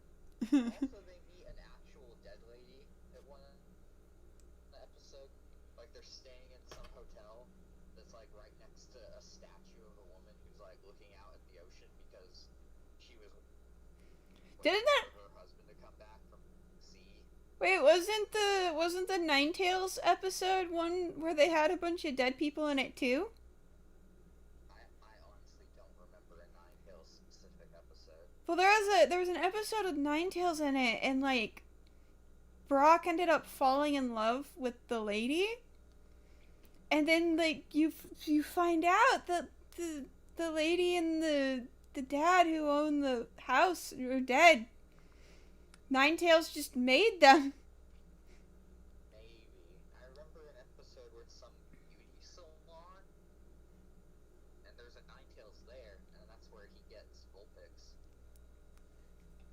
Also, they meet an actual dead lady at one episode. Like, they're staying in some hotel that's, like, right next to a statue of a woman who's, like, looking out at the ocean because she was Didn't waiting that- for her husband to come back from sea. Wait, wasn't the Ninetales episode one where they had a bunch of dead people in it too? I honestly don't remember a Ninetales specific episode. Well, there was an episode with Ninetales in it, and like Brock ended up falling in love with the lady, and then like you find out that the lady and the dad who owned the house are dead. Ninetales just made them. Maybe. I remember an episode where it's some beauty salon, and there's a Ninetales there, and that's where he gets Vulpix.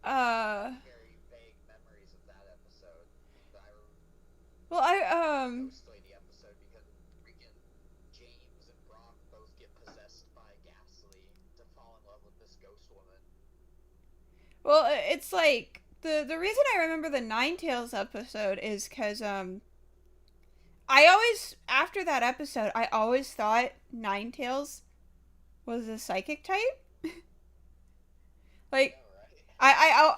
Very vague memories of that episode. But I Well, Ghost Lady episode because freaking James and Brock both get possessed by Ghastly to fall in love with this ghost woman. Well, it's like the reason I remember the Ninetales episode is because I always after that episode I always thought Ninetales was a psychic type. Like Yeah, right.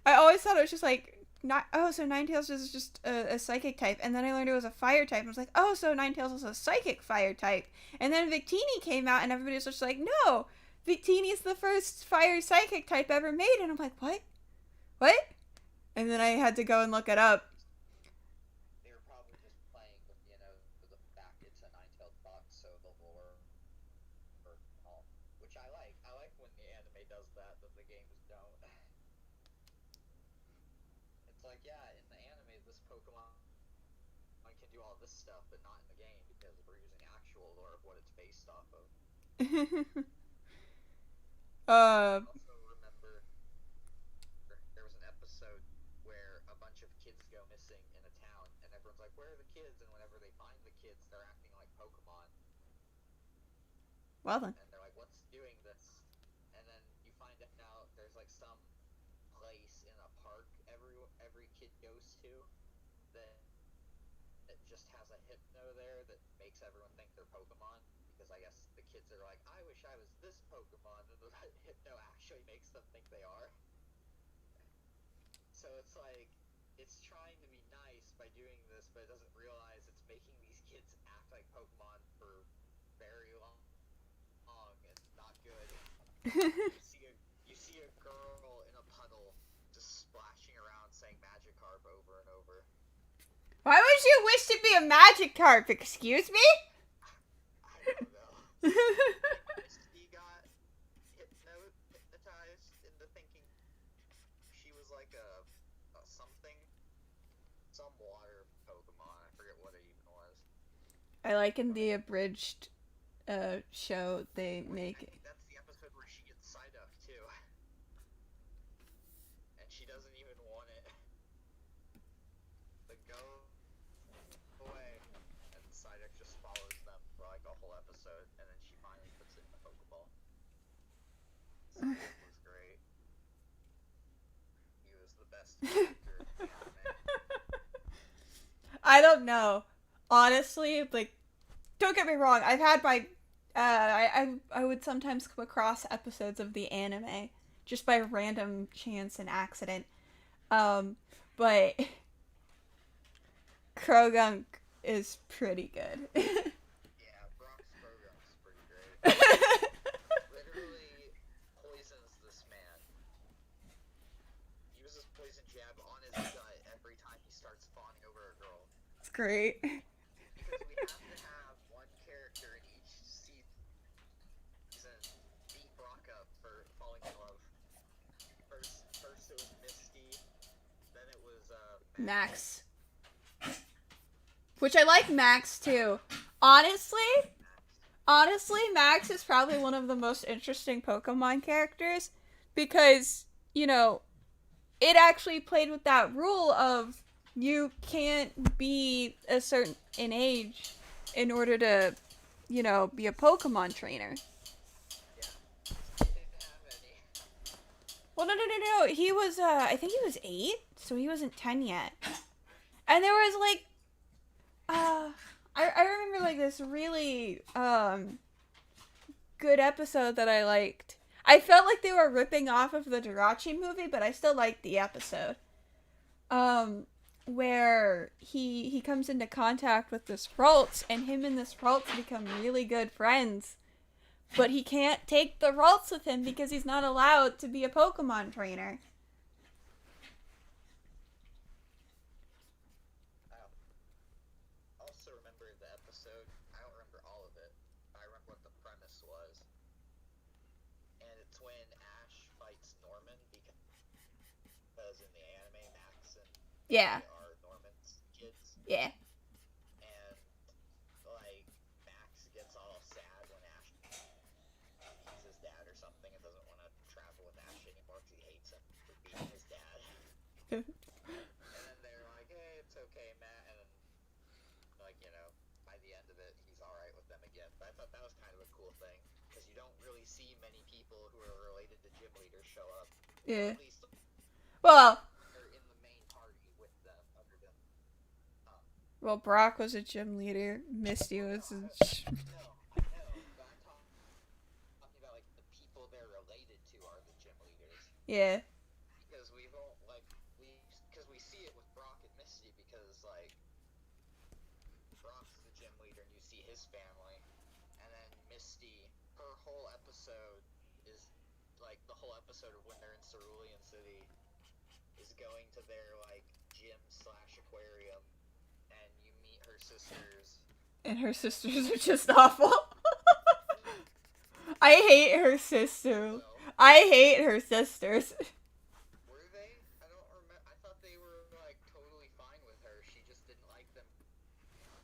I always thought it was just like not so Ninetales is just a psychic type, and then I learned it was a fire type. And I was like, oh, so Ninetales is a psychic fire type. And then Victini came out, and everybody was just like, no, Victini's the first fire psychic type ever made. And I'm like, what? What? And then I had to go and look it up. They were probably just playing with, the fact it's a Ninetales box, so the lore, which I like. I like when the anime does that the games don't. It's like, yeah, in the anime, this Pokemon can do all this stuff, but not in the game because we're using actual lore of what it's based off of. I also remember there was an episode where a bunch of kids go missing in a town, and everyone's like, where are the kids? And whenever they find the kids, they're acting like Pokemon. Well then. And they're like, what's doing this? And then you find out there's like some place in a park every kid goes to that just has a hypno there that makes everyone think they're Pokemon. Because I guess the kids are like, I wish I was this Pokemon, and the hypno actually makes them think they are. So it's like, it's trying to be nice by doing this, but it doesn't realize it's making these kids act like Pokemon for very long and not good. You see a girl in a puddle just splashing around saying Magikarp over and over. Why would you wish to be a Magikarp? Excuse me? I don't know. Misty got hypnotized into thinking she was like a something, some water Pokemon. I forget what it even was. I like in the abridged show they make. I think that's the episode where she gets Psyduck too, and she doesn't even want it. But go away, and Psyduck just follows them for like a whole episode, and then she finally puts it in the Pokeball. Psyduck was great. He was the best character in the anime. I don't know. Honestly, like, don't get me wrong. I've had my, I would sometimes come across episodes of the anime just by random chance and accident. But Krogunk is pretty good. Yeah, Brock's program is pretty great. Literally poisons this man. He uses poison jab on his gut every time he starts fawning over a girl. It's great. Because we have to have one character in each season beat Brock up for falling in love. First it was Misty, then it was Max. Which I like Max too. Honestly, Max is probably one of the most interesting Pokemon characters because, it actually played with that rule of you can't be a certain age in order to, be a Pokemon trainer. Yeah. He didn't have any. Well, no. He was, I think he was 8, so he wasn't 10 yet. And there was, like, I remember, like, this really, good episode that I liked. I felt like they were ripping off of the Jirachi movie, but I still liked the episode. Where he comes into contact with this Ralts, and him and this Ralts become really good friends. but he can't take the Ralts with him because he's not allowed to be a Pokemon trainer. I also remember the episode. I don't remember all of it. I remember what the premise was. And it's when Ash fights Norman because in the anime, Max and Yeah. they are Norman's kids. Yeah. And, like, Max gets all sad when Ash beats his dad or something and doesn't want to travel with Ash anymore because he hates him for beating his dad. And then they're like, hey, it's okay, Matt. And then, like, you know, by the end of it, he's alright with them again. But I thought that was kind of a cool thing because you don't really see many people who are related to gym leaders show up. Yeah. At least Well, they're in the main party with them, other than well, Brock was a gym leader. Misty was a... I know, but I'm talking about like the people they're related to are the gym leaders. Yeah. Because we don't like because we see it with Brock and Misty because like Brock's the gym leader and you see his family, and then Misty, her whole episode is like the whole episode of when they're in Cerulean City is going to their like gym / aquarium, and you meet her sisters. And her sisters are just awful. I hate her sister. So, I hate her sisters. were they? I don't remember. I thought they were like totally fine with her. She just didn't like them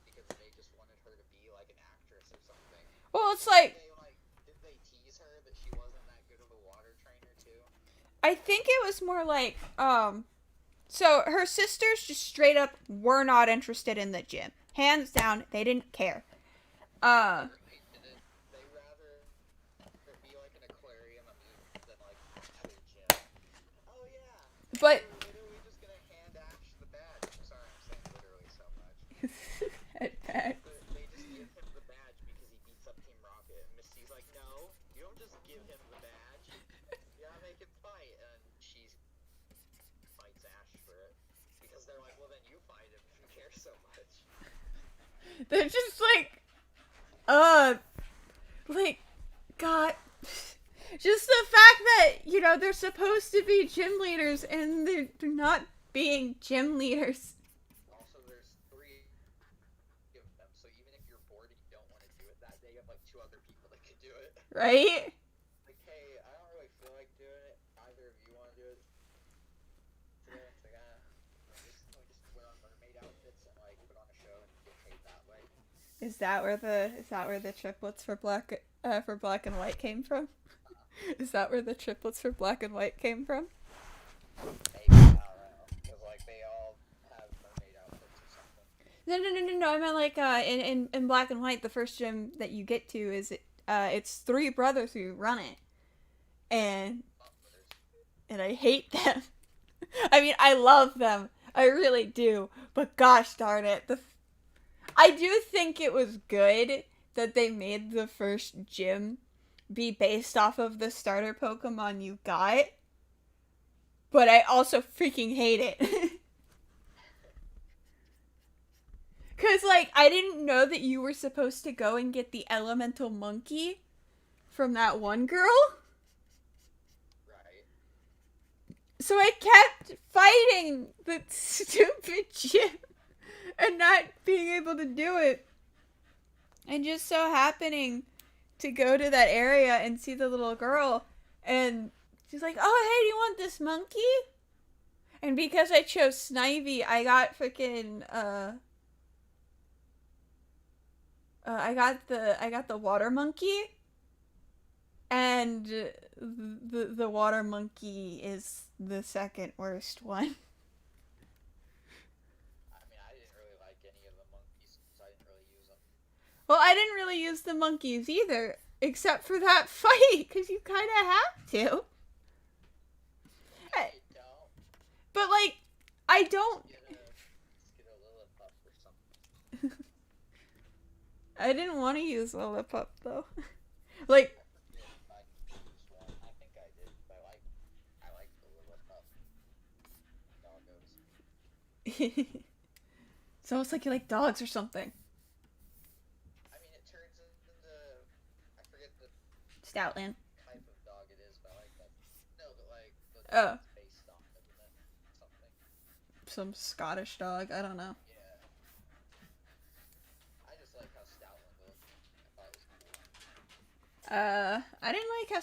because they just wanted her to be like an actress or something. Well, it's like, Did they tease her that she wasn't that good of a water trainer too? I think it was more like, so her sisters just straight up were not interested in the gym. Hands down, they didn't care. They rather be like an aquarium than like at a gym. Oh yeah. But We're literally just gonna hand Ash the badge. Sorry, I'm saying literally so much. They just give him the badge because he beats up Team Rocket. And Misty's like, no, you don't just give him the badge. You gotta make him fight. And she fights Ash for it. Because they're like, well then you fight him if you care so much. they're just like, God. Just the fact that, you know, they're supposed to be gym leaders and they're not being gym leaders. Also, there's 3 of them, so even if you're bored and you don't want to do it that day, you have like 2 other people that could do it. Right? Like, hey, I don't really feel like doing it. Either of you want to do it today? It's like, we just wear our mermaid outfits and like put on a show and get paid that way. Is that where the triplets for black and white came from? Is that where the triplets for black and white came from? Maybe, I don't know. Because like they all have mermaid outfits or something. No. I meant like in black and white, the first gym that you get to is it's 3 brothers who run it, and I hate them. I mean, I love them, I really do, but gosh darn it, I do think it was good that they made the first gym be based off of the starter Pokemon you got, but I also freaking hate it. Cause like, I didn't know that you were supposed to go and get the elemental monkey from that one girl. Right. So I kept fighting the stupid gym and not being able to do it. And just so happening to go to that area and see the little girl, and she's like, oh, hey, do you want this monkey? And because I chose Snivy, I got freaking, I got the water monkey, and the water monkey is the second worst one. I mean, I didn't really like any of the monkeys, so I didn't really use them. Well, I didn't really use the monkeys either, except for that fight, because you kind of have to. I don't. But like, I don't. Get a Lillipup or something. I didn't want to use Lillipup though. Like, I used one. I think I did. But I like the Lillipup doggos. it's almost like you like dogs or something. I mean, it turns into I forget the Stoutland. type of dog it is, but I like that. No, but like the Oh. dog it's based on, isn't it? Something. Some Scottish dog. I don't know. Yeah. I just like how Stoutland looked. I thought it was cool. I didn't like how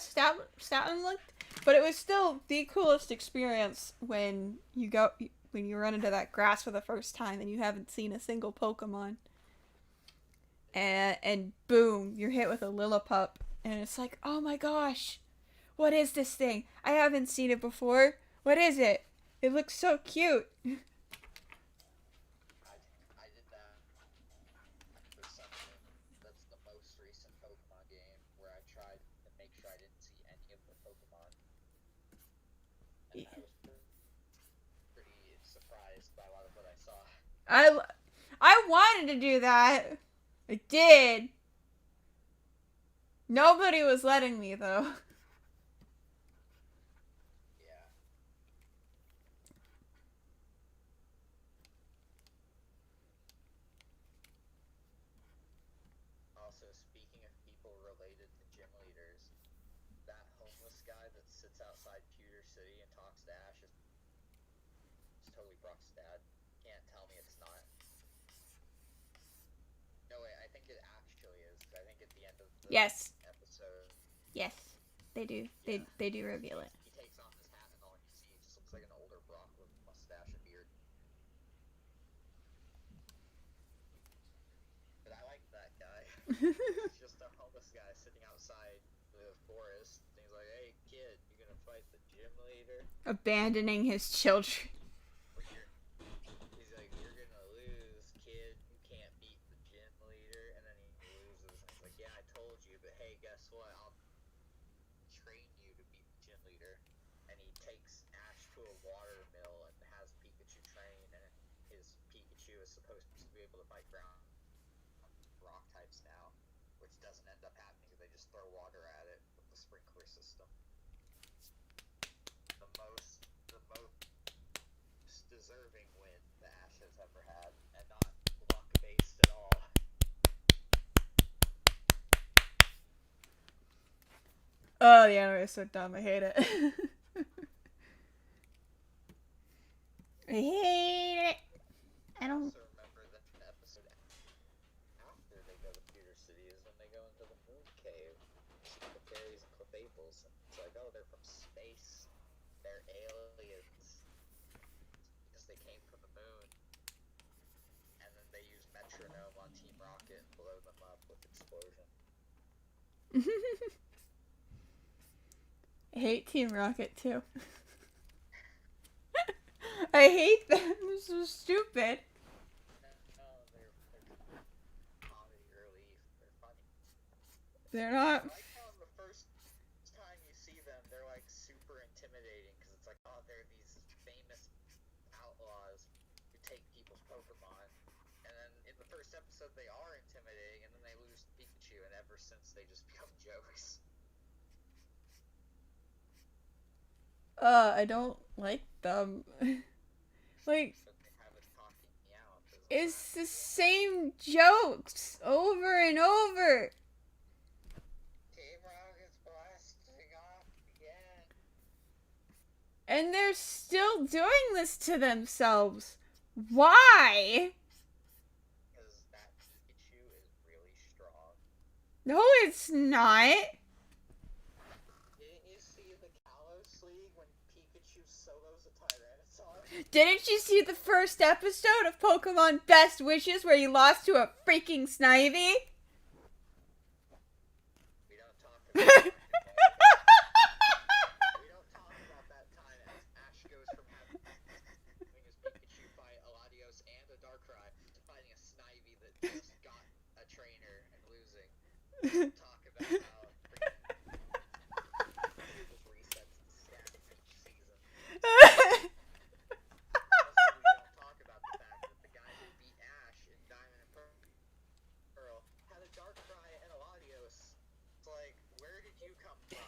Stoutland looked, but it was still the coolest experience when you run into that grass for the first time and you haven't seen a single Pokemon. And boom, you're hit with a Lillipup, and it's like, oh my gosh, what is this thing? I haven't seen it before. What is it? It looks so cute. I did that for something. That's the most recent Pokemon game where I tried to make sure I didn't see any of the Pokemon. And I was pretty surprised by a lot of what I saw. I wanted to do that. I did. Nobody was letting me though. Yeah. Also, speaking of people related to gym leaders, that homeless guy that sits outside Pewter City and talks to Ash is totally Brock's dad. Can't tell me it's not. No, wait, I think it actually is. I think at the end of the Yes. episode, Yes, they do. Yeah. They do reveal it. he takes off his hat and all you see just looks like an older Brock with a mustache and beard. But I like that guy. He's just a homeless guy sitting outside the forest. And he's like, hey, kid, you gonna fight the gym leader? Abandoning his children. He's like, you're gonna lose, kid. You can't beat the gym leader. And then he loses. And he's like, yeah, I told you, but hey, guess what? I'll train you to beat the gym leader. And he takes Ash to a water mill and has Pikachu train. And his Pikachu is supposed to be able to fight ground rock types now, which doesn't end up happening because they just throw water at it with the sprinkler system. The most deserving win that Ash has ever had, and not luck based at all. Oh, the anime is so dumb. I hate it. I hate it. I don't. Also remember that the episode after they go to Pewter City is when they go into the moon cave. See the fairies and Clefables. It's like, oh, they're from space. They're aliens. Because they came from the moon. And then they use Metronome on Team Rocket and blow them up with explosion. I hate Team Rocket too. I hate them. They're so stupid. No, they're comedy relief. They're funny. They're not. I like how the first time you see them, they're like super intimidating because it's like, oh, they're these famous outlaws who take people's Pokemon. And then in the first episode, they are intimidating, and then they lose Pikachu, and ever since they just become jokes. I don't like them. Like, So they have us talking meow. it's the same jokes over and over. Team Rocket's blasting off again. And they're still doing this to themselves. Why? Because that Pikachu is really strong. No, it's not. Didn't you see the Kalos League when Pikachu solos a Tyrannosaur? Didn't you see the first episode of Pokemon Best Wishes where he lost to a freaking Snivy? We don't talk about that. We don't talk about that time as Ash goes from having his Pikachu fight a Latios and a Darkrai to fighting a Snivy that just got a trainer and losing. We don't talk about how just resets the stats each season. Also, we don't talk about the fact that the guy who beat Ash in Diamond and Pearl had a Darkrai and a Latios. It's like, where did you come from?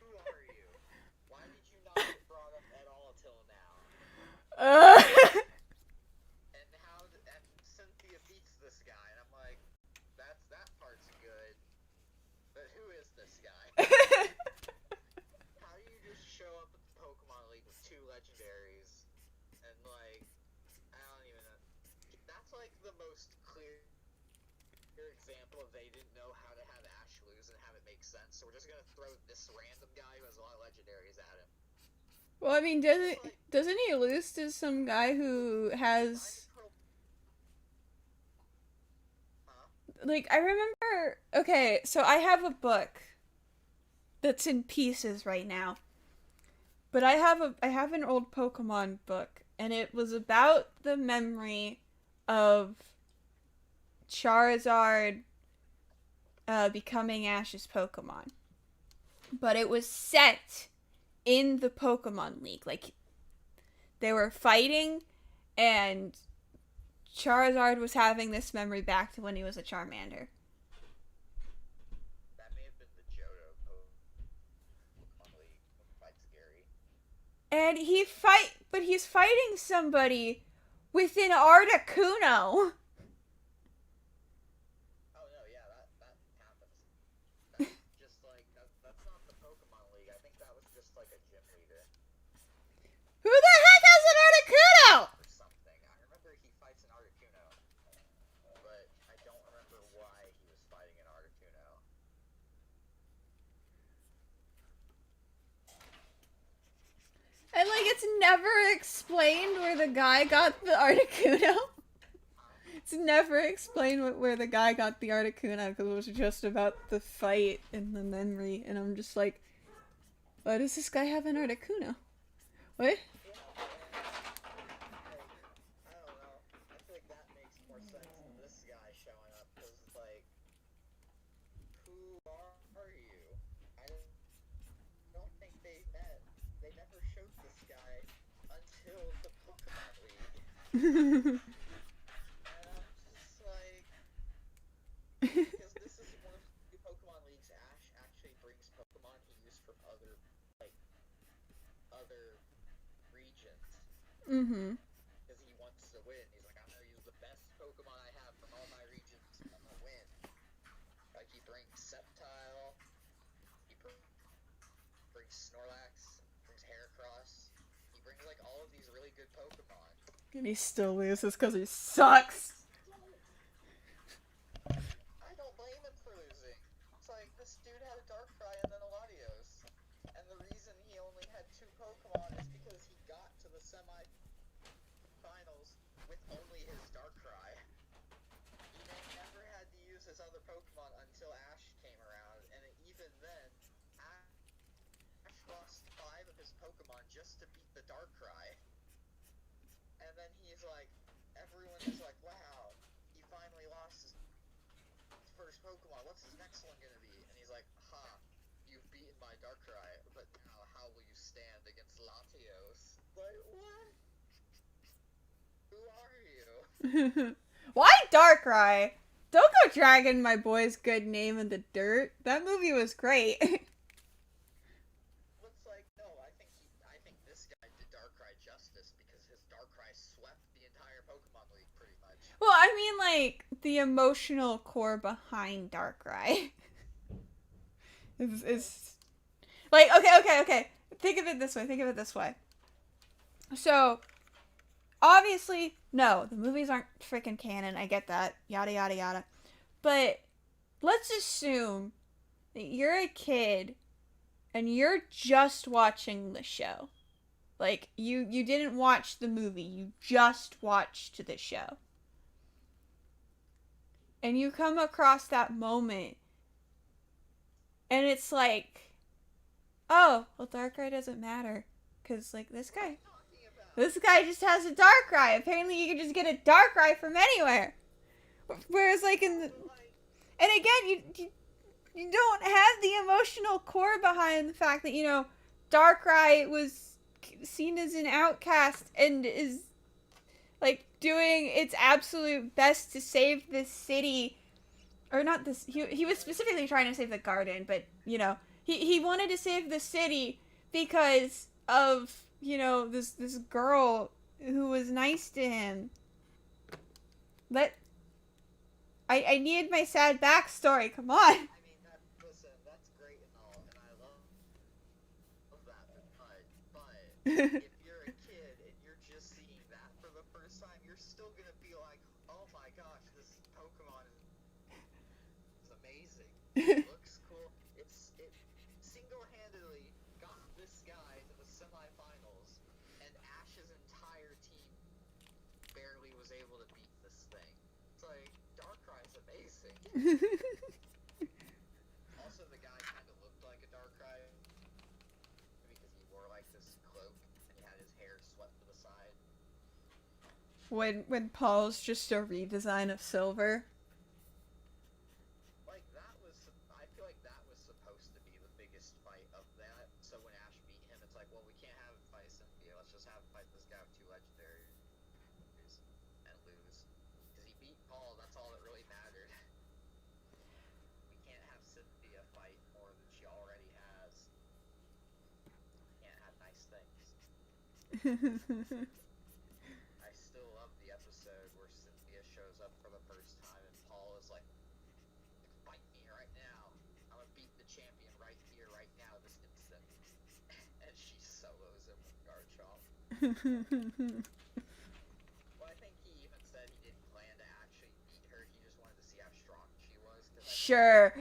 Who are you? Why did you not get brought up at all till now? And and Cynthia beats this guy, and I'm like, that part's good. legendaries, and like I don't even know. That's like the most clear example of they didn't know how to have Ash lose and have it make sense. So we're just gonna throw this random guy who has a lot of legendaries at him. Well, I mean, doesn't he lose to some guy who has like I remember? Okay, so I have a book that's in pieces right now, but I have an old Pokemon book, and it was about the memory of Charizard becoming Ash's Pokemon, but it was set in the Pokemon League. Like, they were fighting, and Charizard was having this memory back to when he was a Charmander. That may have been the Johto Pokemon League when he fights Gary. And he's fighting somebody with an Articuno. Oh no, yeah, that happens. That's just like that's not the Pokemon League. I think that was just like a gym leader. Who the heck has an Articuno? Or something. I remember he fights an Articuno, but I don't remember why he was fighting an Articuno. And like it's never explained where the guy got the Articuno. It's never explained where the guy got the Articuno because it was just about the fight and the memory. And I'm just like, why does this guy have an Articuno? What? I don't know. I feel like that makes more sense than this guy showing up because, like, who are you? I don't think they met. They never showed this guy until the Pokemon League. And I'm just like, because this is one of the Pokemon Leagues Ash actually brings Pokemon he used from other regions. Mm-hmm. Because he wants to win. He's like, I'm gonna use the best Pokemon I have from all my regions. I'm gonna win. Like, he brings Sceptile, he brings Snorlax, brings Heracross. He brings, like, all of these really good Pokemon. And he still loses because he sucks. I don't blame him for losing. It's like, this dude had a Darkrai and then a Latios. And the reason he only had 2 Pokemon is because he got to the semi-finals with only his Darkrai. He never had to use his other Pokemon until Ash came around, and even then, Ash lost 5 of his Pokemon just to beat the Darkrai. And then he's like, everyone is like, wow, he finally lost his first Pokemon. What's his next one gonna be? And he's like, ha, you've beaten my Darkrai, but now how will you stand against Latios? Like, what? Who are you? Why Darkrai? Don't go dragging my boy's good name in the dirt. That movie was great. Looks like, no, I think this guy did Darkrai justice because his Darkrai swept the entire Pokemon League pretty much. Well, I mean, like, the emotional core behind Darkrai. is like, okay. Think of it this way. So, obviously, no, the movies aren't freaking canon. I get that. Yada, yada, yada. But let's assume that you're a kid and you're just watching the show. Like, you didn't watch the movie. You just watched the show. And you come across that moment. And it's like, oh, well, Darkrai doesn't matter. Because, like, this guy just has a Darkrai. Apparently you can just get a Darkrai from anywhere. Whereas, like, and again, you don't have the emotional core behind the fact that, you know, Darkrai was seen as an outcast and is, like, doing its absolute best to save this city. Or not this, he was specifically trying to save the garden, but, you know, he wanted to save the city because of, you know, this girl who was nice to him. I need my sad backstory, come on. I mean, that's great and all, and I love that, but if you're a kid time, you're still gonna be like, oh my gosh, this Pokemon is amazing. It looks cool. It single-handedly got this guy to the semifinals, and Ash's entire team barely was able to beat this thing. It's like, Darkrai's amazing. Also, the guy kind of looked like a Darkrai because he wore like this cloak and he had his hair swept to the side. When Paul's just a redesign of Silver. Like I feel like that was supposed to be the biggest fight of that. So when Ash beat him, it's like, well, we can't have him fight Cynthia. Let's just have him fight this guy with 2 legendaries and lose. Because he beat Paul, that's all that really mattered. We can't have Cynthia fight more than she already has. Can't have nice things. I still love the episode where Cynthia shows up for the first time and Paul is like, fight me right now. I'm gonna beat the champion right here, right now, this instant. And she solos him with Garchomp. Well, I think he even said he didn't plan to actually beat her. He just wanted to see how strong she was. Sure.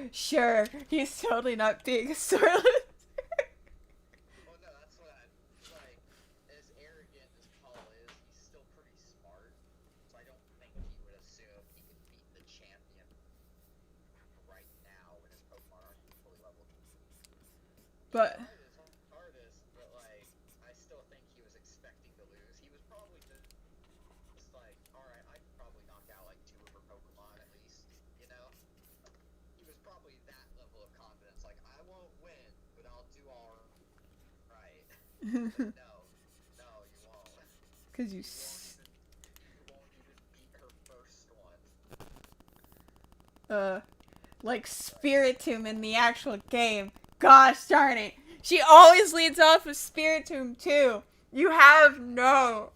He's totally not being a soreless. Well, no, that's what like, as arrogant as Paul is, he's still pretty smart. So I don't think he would assume he could beat the champion right now when his Pokemon aren't fully leveled. But Hardest, but like, I still think he was expecting to lose. He was probably just like, alright, I could probably knock out like 2 of her Pokemon at least, you know? He was probably that level of confidence, like, I won't win, but I'll do alright. No, you won't. because You won't even beat her first one. like Spiritomb in the actual game. Gosh darn it. She always leads off with Spiritomb too. You have no.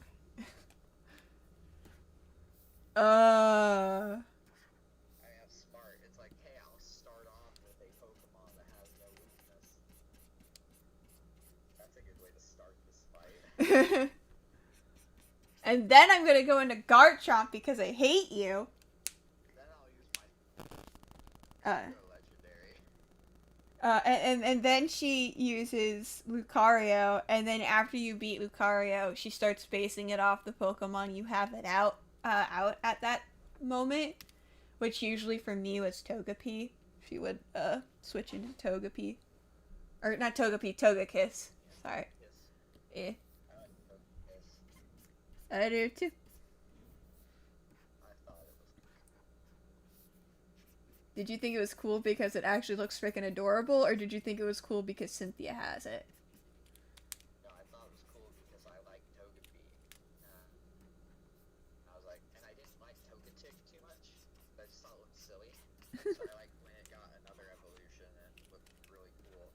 I mean, that's smart. It's like, hey, I'll start off with a Pokemon that has no weakness. That's a good way to start this fight. And then I'm gonna go into Garchomp because I hate you. Then I'll use my And legendary. then she uses Lucario, and then after you beat Lucario, she starts basing it off the Pokemon you have it out at that moment, which usually for me was Togepi. She would switch into Togepi, or not Togepi, Togekiss. Sorry. Yes. Yeah, I like Togekiss. I do too. I thought it was Did you think it was cool because it actually looks freaking adorable, or did you think it was cool because Cynthia has it? No, I thought it was cool because I like Togepi. I was like, and I didn't like Togetic too much, but I just thought it looked silly. So I liked when it got another evolution and it looked really cool.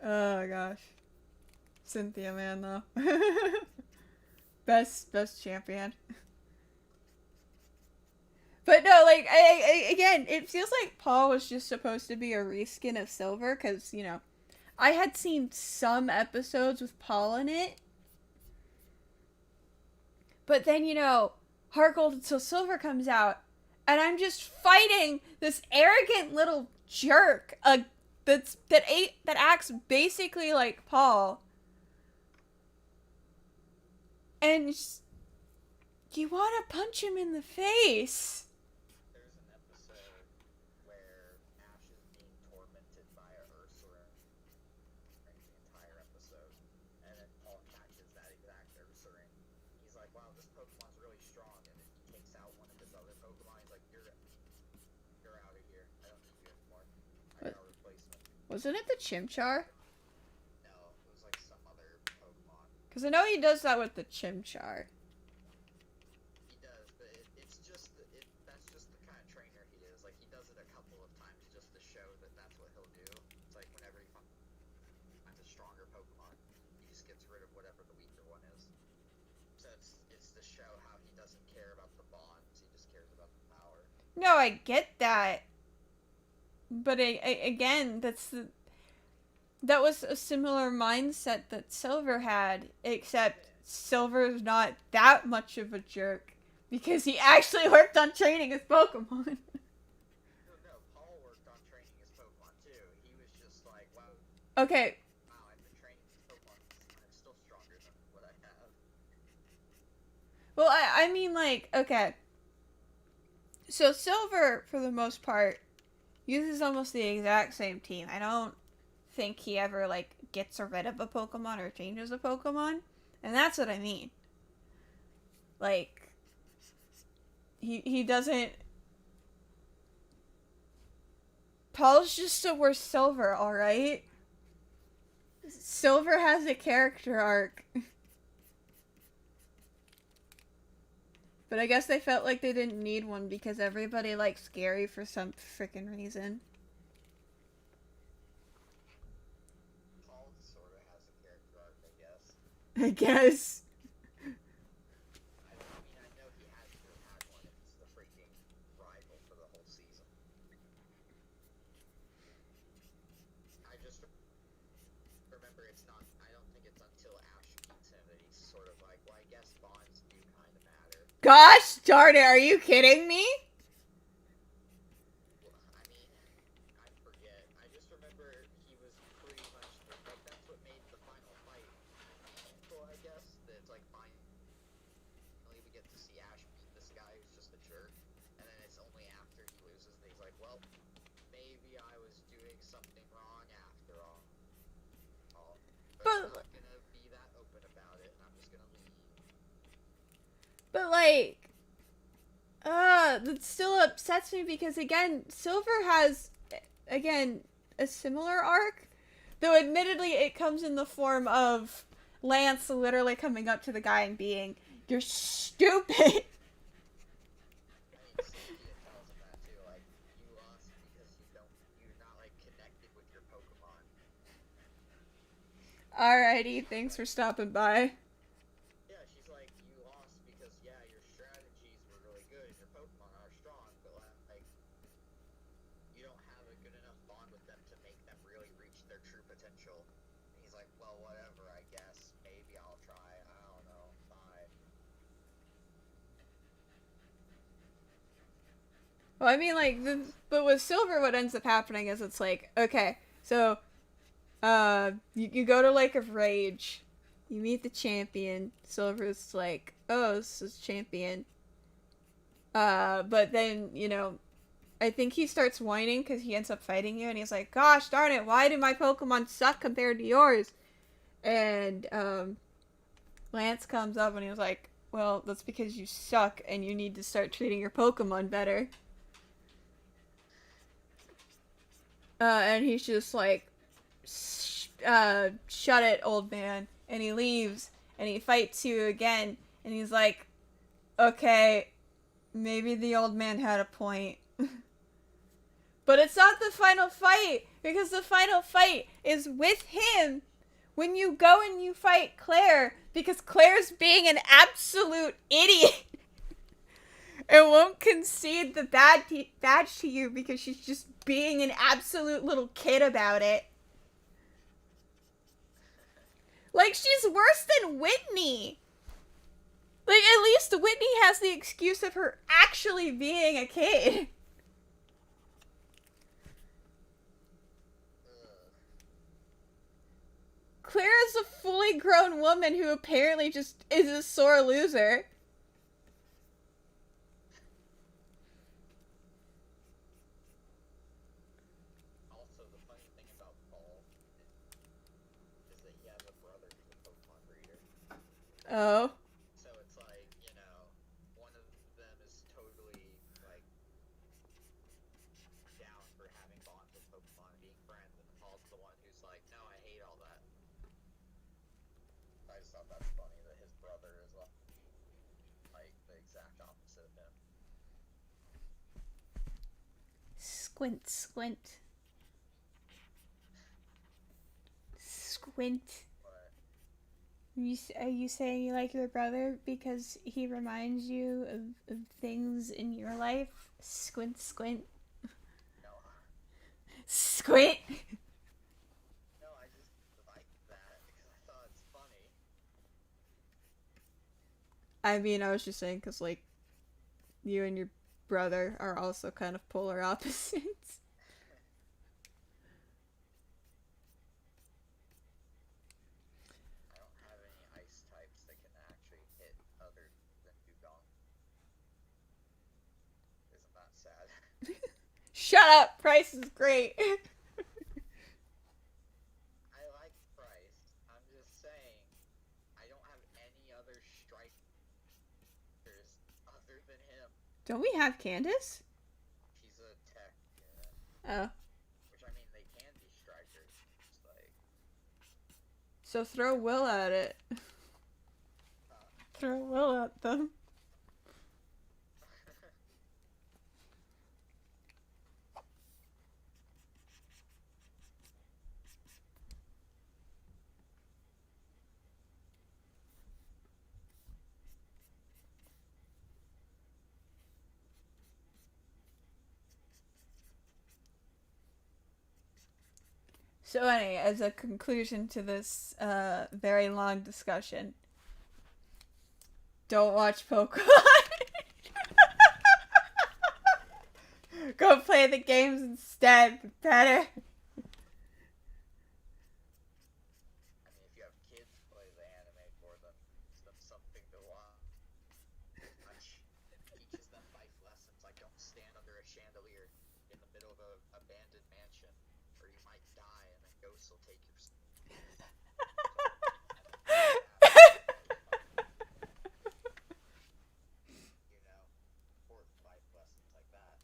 Oh gosh. Cynthia, man, though. best champion. But no, like, I again, it feels like Paul was just supposed to be a reskin of Silver, because, you know, I had seen some episodes with Paul in it. But then, you know, Heart Gold until Silver comes out, and I'm just fighting this arrogant little jerk, that acts basically like Paul. And you want to punch him in the face. There's an episode where Ash is being tormented by a Ursaring the entire episode, and then Paul catches that exact Ursaring. He's like, wow, this Pokemon's really strong, and then he takes out one of his other Pokemon. He's like, you're out of here. I don't need you anymore. I got a replacement. Wasn't it the Chimchar? No, it was like some other Pokemon. Because I know he does that with the Chimchar. He does, but it's just that's just the kind of trainer he is. Like, he does it a couple of times just to show that that's what he'll do. It's like whenever he finds a stronger Pokemon, he just gets rid of whatever the weaker one is. So it's to show how he doesn't care about the bonds, he just cares about the power. No, I get that. But again, that's the... that was a similar mindset that Silver had, except Silver's not that much of a jerk because he actually worked on training his Pokemon. No, Paul worked on training his Pokemon too. He was just like, wow, Okay, I've been training these Pokemon. I'm still stronger than what I have. well, I mean, like, okay. So Silver, for the most part, uses almost the exact same team. I don't think he ever, like, gets rid of a Pokemon or changes a Pokemon. And that's what I mean. Like, he doesn't... Paul's just a worse Silver, alright? Silver has a character arc. But I guess they felt like they didn't need one because everybody likes Gary for some freaking reason. Paul sort of has a character arc, I guess. I guess. I know he has to have had one if he's the freaking rival for the whole season. I just remember it's not, I don't think it's until Ash meets him that he's sort of like, well, I guess bonds do kind of matter. Gosh darn it, are you kidding me? Well, I mean, I forget. I just remember he was pretty much, like, that's what made the final fight meaningful, I guess. That it's like, finally we get to see Ash beat this guy who's just a jerk. And then it's only after he loses that he's like, well, maybe I was doing something wrong after all. But- I'm not gonna be that open about it, and I'm just gonna leave. But like, that still upsets me because again, Silver has, again, a similar arc. Though admittedly it comes in the form of Lance literally coming up to the guy and being, "You're stupid." I mean, Cynthia tells him that too, like, you lost because you're not, like, connected with your Pokemon. Alrighty, thanks for stopping by. Yeah, she's like, you lost because, yeah, your strategies were really good and your Pokemon are strong, but, like, you don't have a good enough bond with them to make them really reach their true potential. And he's like, well, whatever, I guess. Maybe I'll try. I don't know. Bye. Well, I mean, like, but with Silver, what ends up happening is it's like, okay, so, you go to Lake of Rage, you meet the champion. Silver's like, oh, this is champion. But then, you know, I think he starts whining because he ends up fighting you, and he's like, gosh darn it, why do my Pokemon suck compared to yours? And, Lance comes up and he was like, well, that's because you suck and you need to start treating your Pokemon better. And he's just like, shut it, old man. And he leaves, and he fights you again, and he's like, okay, maybe the old man had a point. But it's not the final fight, because the final fight is with him when you go and you fight Claire, because Claire's being an absolute idiot. And won't concede the badge to you because she's just being an absolute little kid about it. Like, she's worse than Whitney. Like, at least Whitney has the excuse of her actually being a kid. Claire is a fully grown woman who apparently just is a sore loser. Also, the funny thing about Paul is that he has a brother who's a Pokemon breeder. Oh. So it's like, you know, one of them is totally, like, down for having bonds with Pokemon and being friends, and Paul's the one who's like, no, I hate all that. I just thought that's funny that his brother is, like the exact opposite of him. Squint, squint. Squint. But Are you saying you like your brother because he reminds you of things in your life? Squint, squint. no, Squint! no, I I mean, I was just saying because, like, you and your brother are also kind of polar opposites. I don't have any ice types that can actually hit other than Dugong. Isn't that sad? Shut up! Price is great. I like Price. I'm just saying, I don't have any other strikers other than him. Don't we have Candace? She's a tech, yeah. Oh. Which, I mean, they can be strikers. It's like, So throw Will at it. Throw Will at them. So anyway, as a conclusion to this very long discussion, don't watch Pokemon. Go play the games instead. Better. I mean, if you have kids, play the anime for them. Gives them something to watch. Teaches them life lessons like don't stand under a chandelier in the middle of an abandoned mansion, or you might die and then ghosts will take your. You know, important life lessons like that.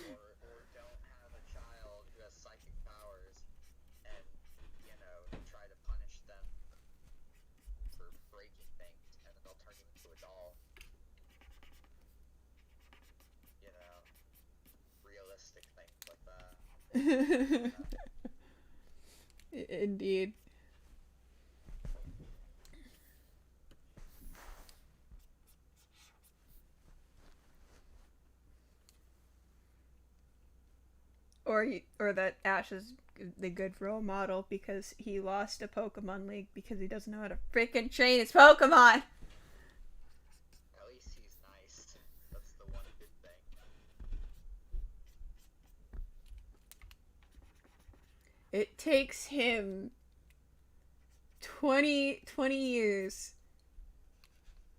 Or don't have a child who has psychic powers and, you know, try to punish them for breaking things and then they'll turn you into a doll. You know, realistic things like that. Indeed. Or that Ash is the good role model because he lost a Pokemon League because he doesn't know how to freaking train his Pokemon. At least he's nice. That's the one good thing. It takes him 20 years.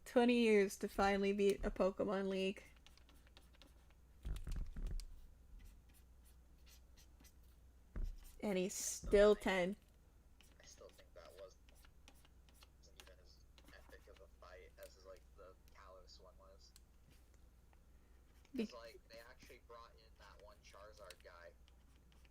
20 years to finally beat a Pokemon League. And he's still 10. I still think that wasn't even as epic of a fight as like the Kalos one was. Because like they actually brought in that one Charizard guy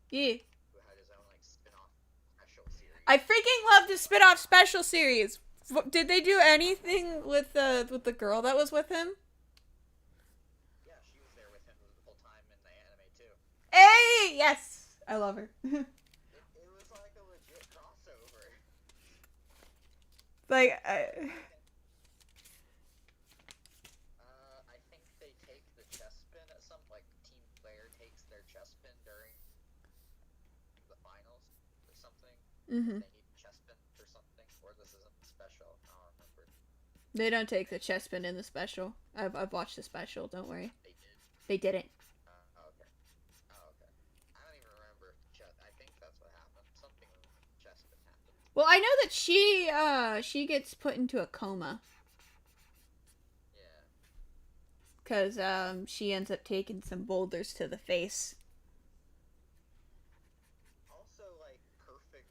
Yeah. who had his own like spin-off special series. I freaking love the spin-off special series. Did they do anything with the girl that was with him? Yeah, she was there with him the whole time in the anime too. Hey, yes, I love her. It was like a legit crossover. Like, I think they take the chest spin at some like team player takes their chest spin during the finals or something. mm-hmm. They need chest spin or something, or this isn't special. I don't remember. They don't take the chest spin in the special. I've watched the special. Don't worry. They did. They didn't. Okay. Oh, okay. I don't even remember. I think that's what happened. Something with chest spin happened. Well, I know that she gets put into a coma Yeah. because she ends up taking some boulders to the face. Also, like, perfect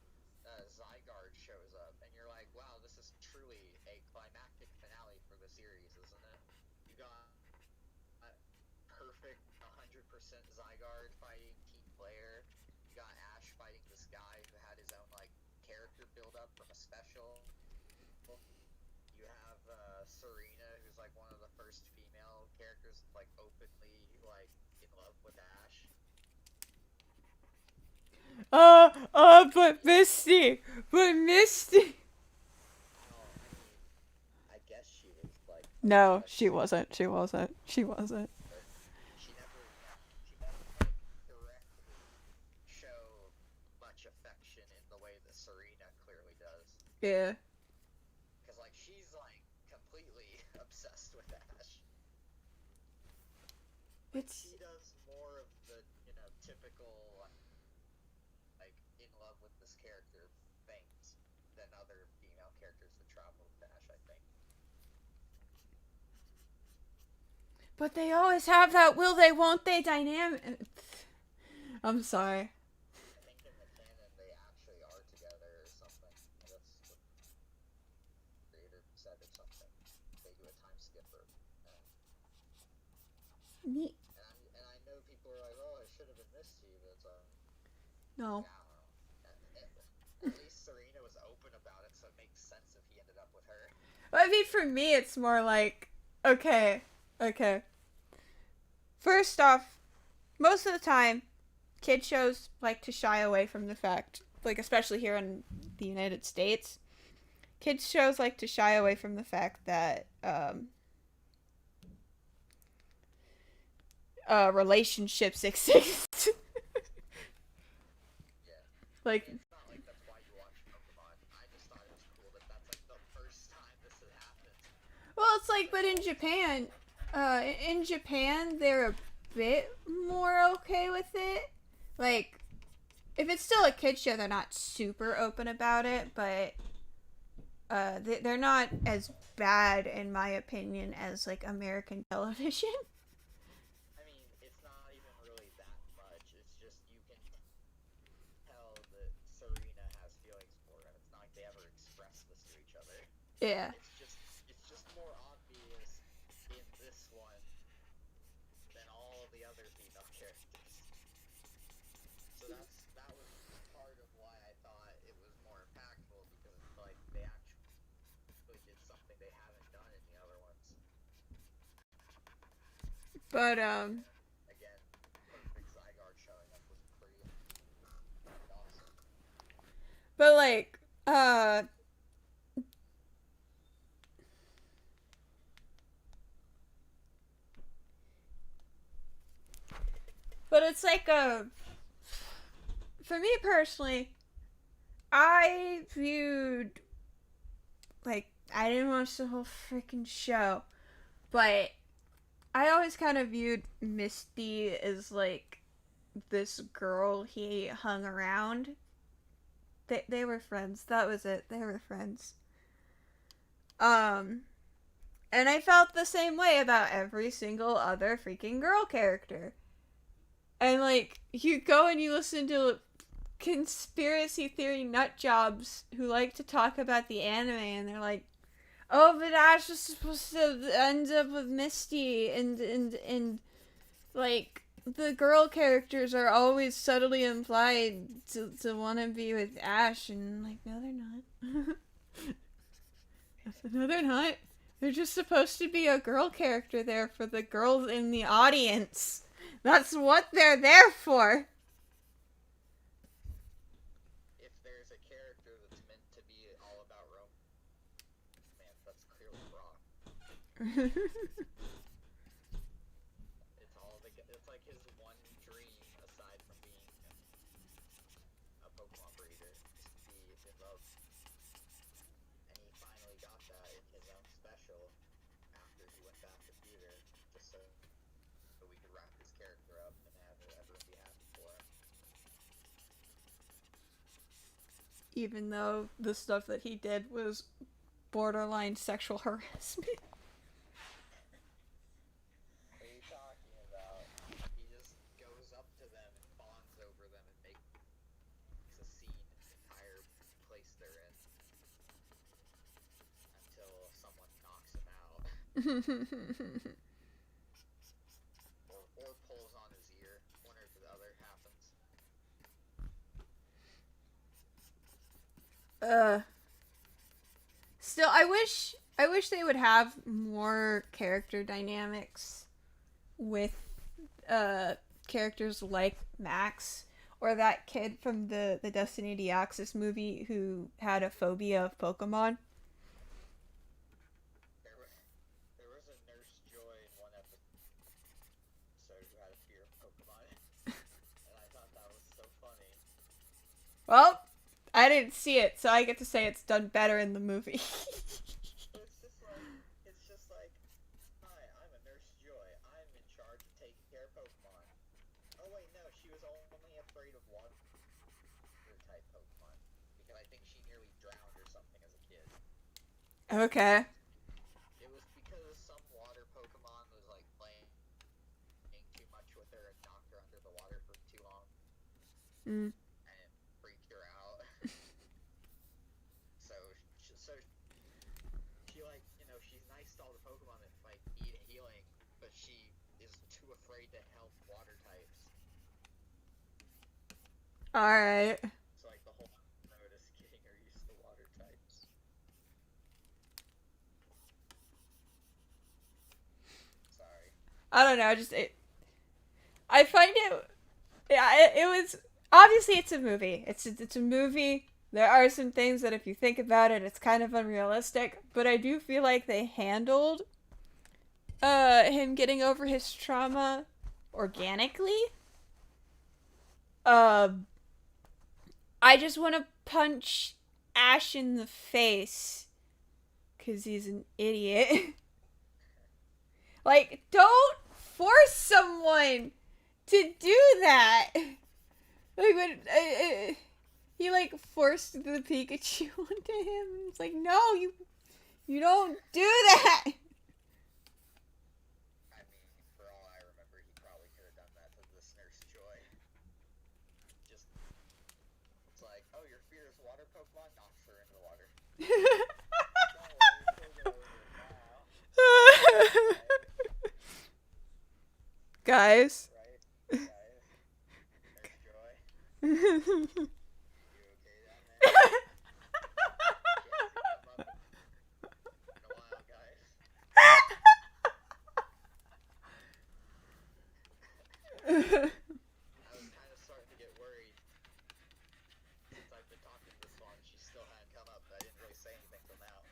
Zygarde shows up, and you're like, wow, this is truly a climactic finale for the series, isn't it? You got a perfect 100% Zygarde fighting team player. You got Ash fighting this guy who had his own, like, character build up from a special. You have Serena, who's, like, one of the first female characters, like, openly, like, in love with Ash. But Misty! But Misty! Oh, I guess she was, like... No, she wasn't. She wasn't. She wasn't. But she never, like, directly show much affection in the way that Serena clearly does. Yeah. Because, like, she's, like, completely obsessed with Ash. It's She does more of the, typical, like, in love with this character things than other female characters that travel with Ash, I think. but they always have that will they won't they dynamic. I'm sorry. I think in the canon they actually are together or something. That's what the creator said or something. They do a time skipper. Neat. And I know people are like, oh, I should have been Misty, but it's like, No. yeah, I don't know. At least Serena was open about it, so it makes sense if he ended up with her. Well, I mean, for me, it's more like, okay. First off, most of the time, kid shows like to shy away from the fact, like, especially here in the United States, kids shows like to shy away from the fact that, relationships exist. Yeah. Like, It's not like that's why you watch Pokemon. I just thought it was cool that that's like the first time this had happened. well, it's like, but in Japan, they're a bit more okay with it. Like, if it's still a kid show, they're not super open about it, but they're not as bad, in my opinion, as like American television. I mean, it's not even really that much. It's just you can tell that Serena has feelings for him. It's not like they ever express this to each other. Yeah. It's just more obvious in this one than all the other female characters. So that was part of why I thought it was more impactful, because it's like they actually did something they haven't done in the other ones. But Again, perfect Zygarde showing up was pretty awesome. but like but it's like for me personally, I viewed, like, I didn't watch the whole freaking show, but I always kind of viewed Misty as like this girl he hung around. They were friends. That was it. They were friends. Um and I felt the same way about every single other freaking girl character. And like, you go and you listen to conspiracy theory nut jobs who like to talk about the anime, and they're like, oh, but Ash was supposed to end up with Misty, and like, the girl characters are always subtly implied to want to be with Ash, and like, no, they're not. No, they're not. They're just supposed to be a girl character there for the girls in the audience. That's what they're there for. If there's a character that's meant to be all about romance, that's clearly Brock. It's like his one dream aside from being a Pokemon breeder, just to be in love. And he finally got that in his own special after he went back to theater, just so we could wrap his character up and have everyone be happy for him. Even though the stuff that he did was borderline sexual harassment. What are you talking about? He just goes up to them and bonds over them and makes a scene in the entire place they're in until someone knocks him out or pulls on his ear. One or the other happens. Still, I wish they would have more character dynamics with characters like Max, or that kid from the Destiny Deoxys movie who had a phobia of Pokemon. There was a Nurse Joy in one episode who had a fear of Pokemon, and I thought that was so funny. Well, I didn't see it, so I get to say it's done better in the movie. But it's just like, hi, I'm a Nurse Joy. I'm in charge of taking care of Pokemon. Oh wait, no, she was only afraid of water type Pokemon because I think she nearly drowned or something as a kid. Okay. It was because some water Pokemon was like playing too much with her and knocked her under the water for too long. Mm. And it freaked her out. so she like, you know, she's nice to all the Pokemon that fight need healing, but she is too afraid to help water types. Alright. So like the whole episode is getting her used to water types. Sorry. I don't know, I find it, yeah, it was, obviously it's a movie. It's a movie. There are some things that if you think about it, it's kind of unrealistic, but I do feel like they handled him getting over his trauma organically. I just want to punch Ash in the face because he's an idiot. Like, don't force someone to do that. Like, when he, like, forced the Pikachu onto him. It's like, no, you don't do that. I mean, for all I remember, he probably could have done that to this Nurse Joy. Just, it's like, oh, your fear is water Pokemon? Knocks her into the water. Guys. Right? Nurse Joy? You okay down there? In a while, guys. I was kind of starting to get worried. Since I've been talking to this one, she still hadn't come up, but I didn't really say anything till now.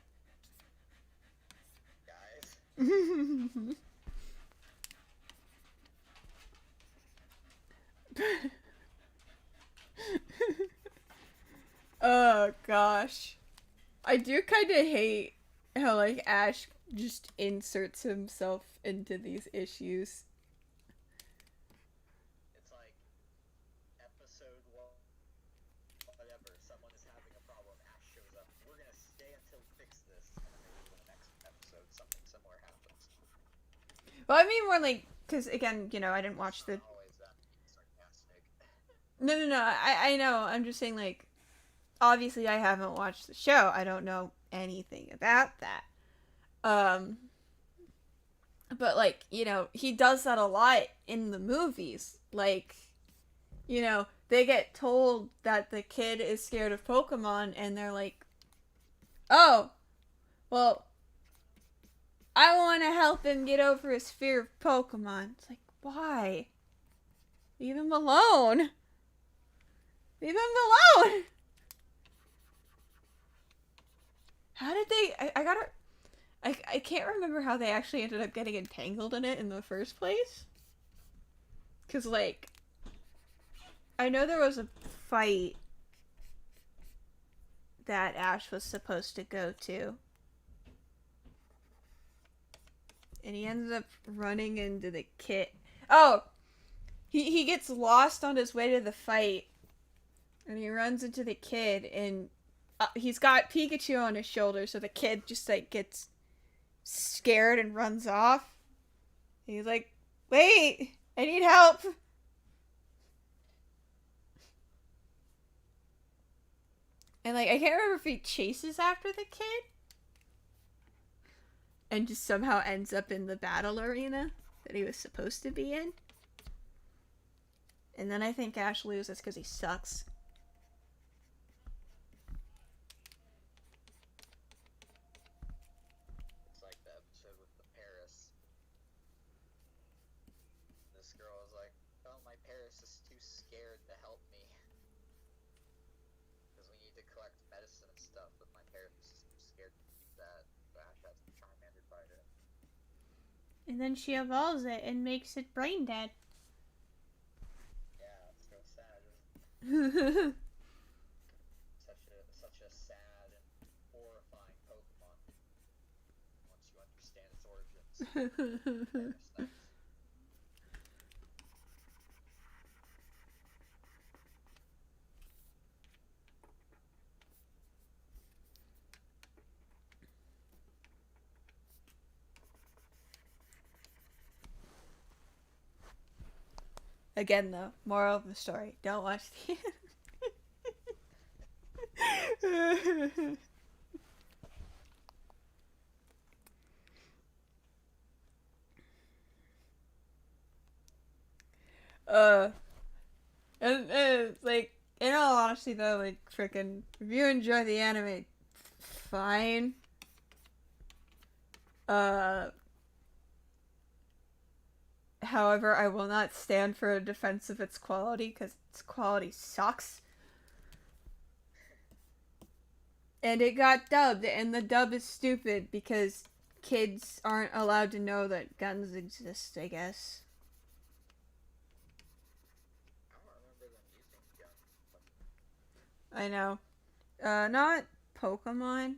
Guys. Oh gosh. I do kind of hate how, like, Ash just inserts himself into these issues. It's like episode one, whatever, someone is having a problem, Ash shows up, we're gonna stay until we fix this, and then maybe in the next episode something similar happens. Well, I mean more like, because again, you know, I didn't watch the... Not always that sarcastic. No, I know, I'm just saying, like, obviously I haven't watched the show. I don't know anything about that. But, like, you know, he does that a lot in the movies. Like, you know, they get told that the kid is scared of Pokemon, and they're like, oh, well, I want to help him get over his fear of Pokemon. It's like, why? Leave him alone. Leave him alone. How did they... I can't remember how they actually ended up getting entangled in it in the first place. Because, like, I know there was a fight that Ash was supposed to go to. And he ends up running into the kid. Oh! He gets lost on his way to the fight. And he runs into the kid, and he's got Pikachu on his shoulder, so the kid just, like, gets scared and runs off. And he's like, wait, I need help. And, like, I can't remember if he chases after the kid and just somehow ends up in the battle arena that he was supposed to be in. And then I think Ash loses because he sucks. It's like the episode with the Paris. This girl was like, oh, my Paris is too scared to help me. Because we need to collect medicine and stuff, but my Paris is too scared to do that. So Ash has to Charmander fight her. And then she evolves it and makes it brain dead. Yeah, it's so sad. Such a Fair stuff. Again, though, moral of the story: don't watch the. uh, and like, in all honesty, though, like, freaking, if you enjoy the anime, fine. Uh, However, I will not stand for a defense of its quality because its quality sucks. And it got dubbed, and the dub is stupid because kids aren't allowed to know that guns exist, I guess. I don't remember them using guns. I know. Not Pokemon.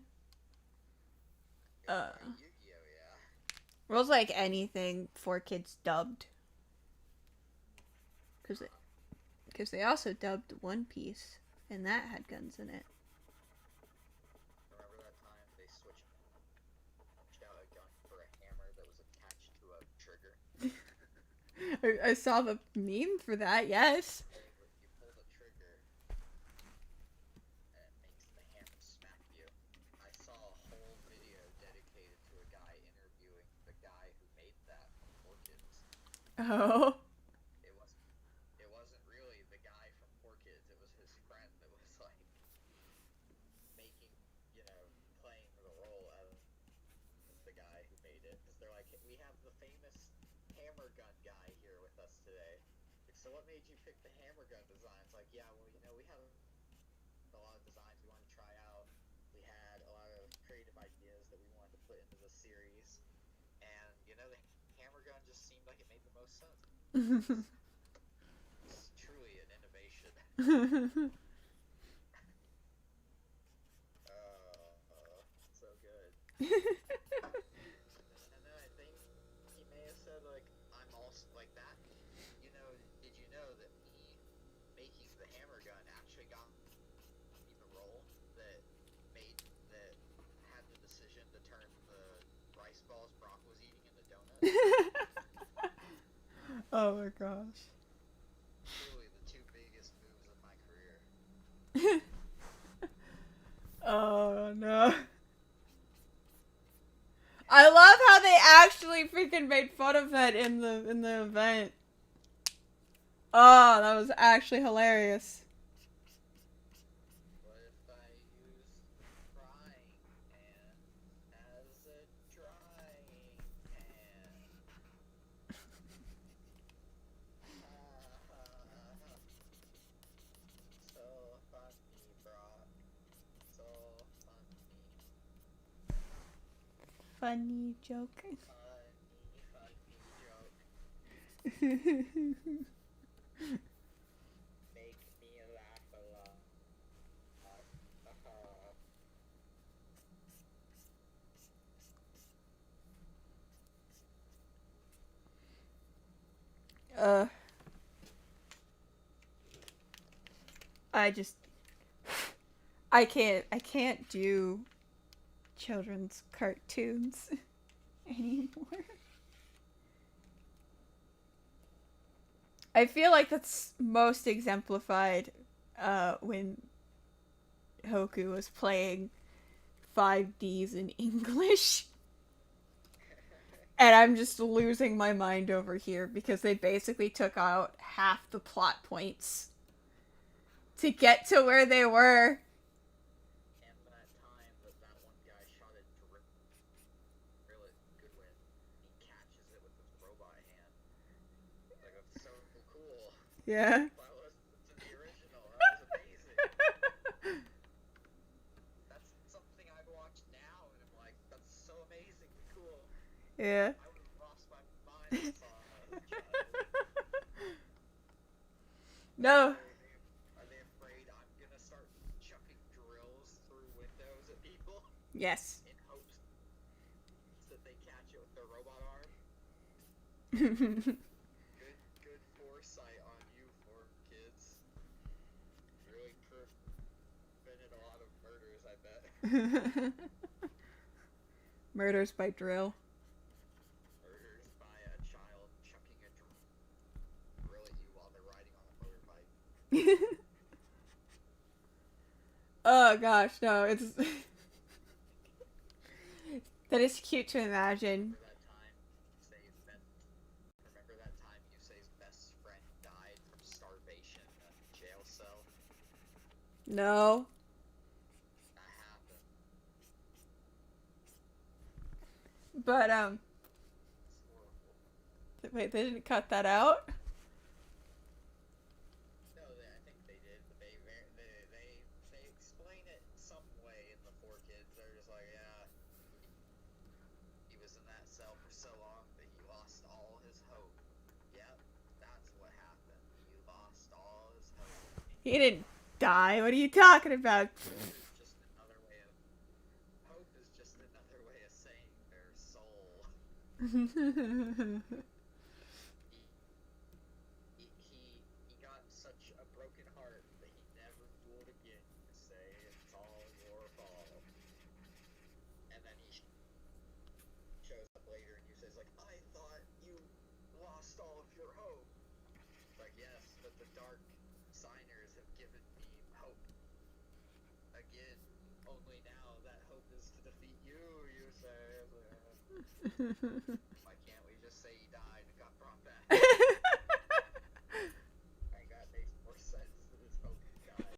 Uh, Yu-Gi-Oh, yeah. Rules like anything for kids dubbed. Because they also dubbed One Piece, and that had guns in it. Remember that time they switched out a gun for a hammer that was attached to a trigger? I saw the meme for that, yes. You pull the trigger, and it makes the hammer smack you. I saw a whole video dedicated to a guy interviewing the guy who made that from 4Kids. Oh. It wasn't really the guy from 4Kids. It was his friend that was like making, playing the role of the guy who made it. Because they're like, we have the famous hammer gun guy here with us today. Like, so what made you pick the hammer gun designs? Like, yeah, well, we had a lot of designs we wanted to try out. We had a lot of creative ideas that we wanted to put into the series. And, the hammer gun just seemed like it made the most sense. It's truly an innovation. So good. And then I think he may have said, like, I'm also like that. Did you know that me making the hammer gun actually got me the role that had the decision to turn the rice balls Brock was eating into donuts? Oh my gosh. Truly the two biggest moves of my career. Oh no. I love how they actually freaking made fun of that in the event. Oh, that was actually hilarious. What if I used frying pan as a drying pan? So funny, Brock. So funny. Funny joke. Funny joke. Make me laugh a lot. uh, I just, I can't do children's cartoons anymore. I feel like that's most exemplified when Hoku was playing 5Ds in English. And I'm just losing my mind over here because they basically took out half the plot points to get to where they were. And that time that one guy shot a drill at Goodwin, he catches it with his robot hand. Like, that's so cool. Yeah. That was the original. That was amazing. That's something I'd watch now, and I'm like, that's so amazingly cool. Yeah. I would have lost my mind if I saw that as a child. No. Are they afraid I'm gonna start chucking drills through windows at people Yes. in hopes that they catch it with their robot arm? Good foresight on you four kids. Really prevented a lot of murders, I bet. Murders by drill. Murders by a child chucking a drill at you while they're riding on a motorbike. Oh gosh, no, it's that is cute to imagine. Remember that time Yusei's best friend died from starvation in a jail cell? No. That happened. But It's horrible. wait, they didn't cut that out? No, I think they did, but they explain it some way in the four kids. They're just like, yeah, he was in that cell for so long that he lost all his hope. Yep, that's what happened. He lost all his hope. He didn't die. What are you talking about? Hope is just another way of saying their soul. He got such a broken heart that he never fooled again to say it's all your fault. And then he shows up later and he says like, I thought you lost all of your hope. Like, yes, but the dark signers have given me hope. Again, only now that hope is to defeat you, you say. Why can't we just say he died and got brought back? I think that makes more sense than his hope he died.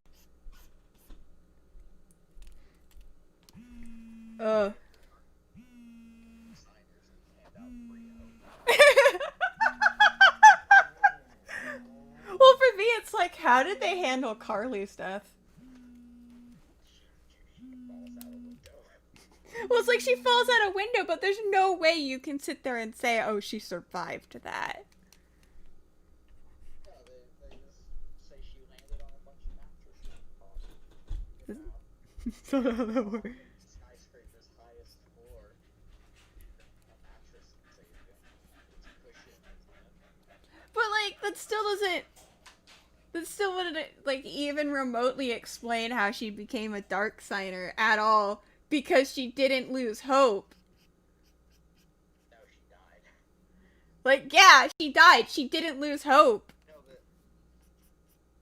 Signers hand out free hope. Well, for me, it's like, how did they handle Carly's death? She falls out a window. Well, it's like she falls out a window, but there's no way you can sit there and say, oh, she survived that. Yeah, they just say she landed on a bunch of mattresses. That's not how that works. Skyscraper's highest floor. A mattress can save you. It's a cushion, isn't it? But, like, that still doesn't... That still wouldn't, like, even remotely explain how she became a dark signer at all. Because she didn't lose hope. No, she died. Like, yeah, she died. She didn't lose hope. No,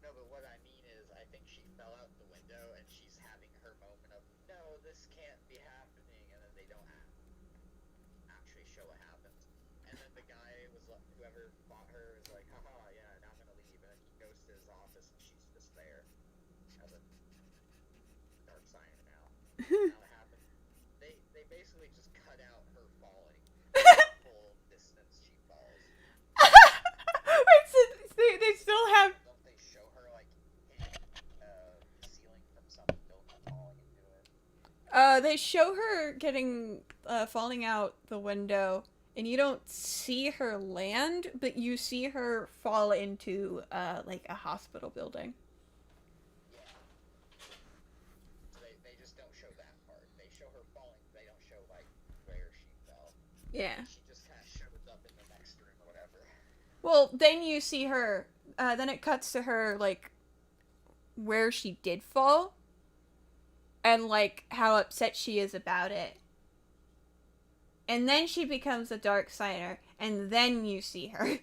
but what I mean is, I think she fell out the window and she's having her moment of, no, this can't be happening, and then they don't actually show what happens. And then the guy was like, whoever fought her is like, haha, yeah, now I'm gonna leave, and then he goes to his office and she's just there as a dark signer now. Now it happened. They basically just cut out her falling. Full distance she falls. Wait, so they still have... Don't they show her like hitting ceiling from some building falling into it? They show her getting, falling out the window, and you don't see her land, but you see her fall into, like, a hospital building. Yeah. So they just don't show that part. They show her falling, but they don't show like where she fell. Yeah. She just kind of shows up in the next room or whatever. Well, then you see her, then it cuts to her, like, where she did fall, and, like, how upset she is about it. And then she becomes a dark signer, and then you see her.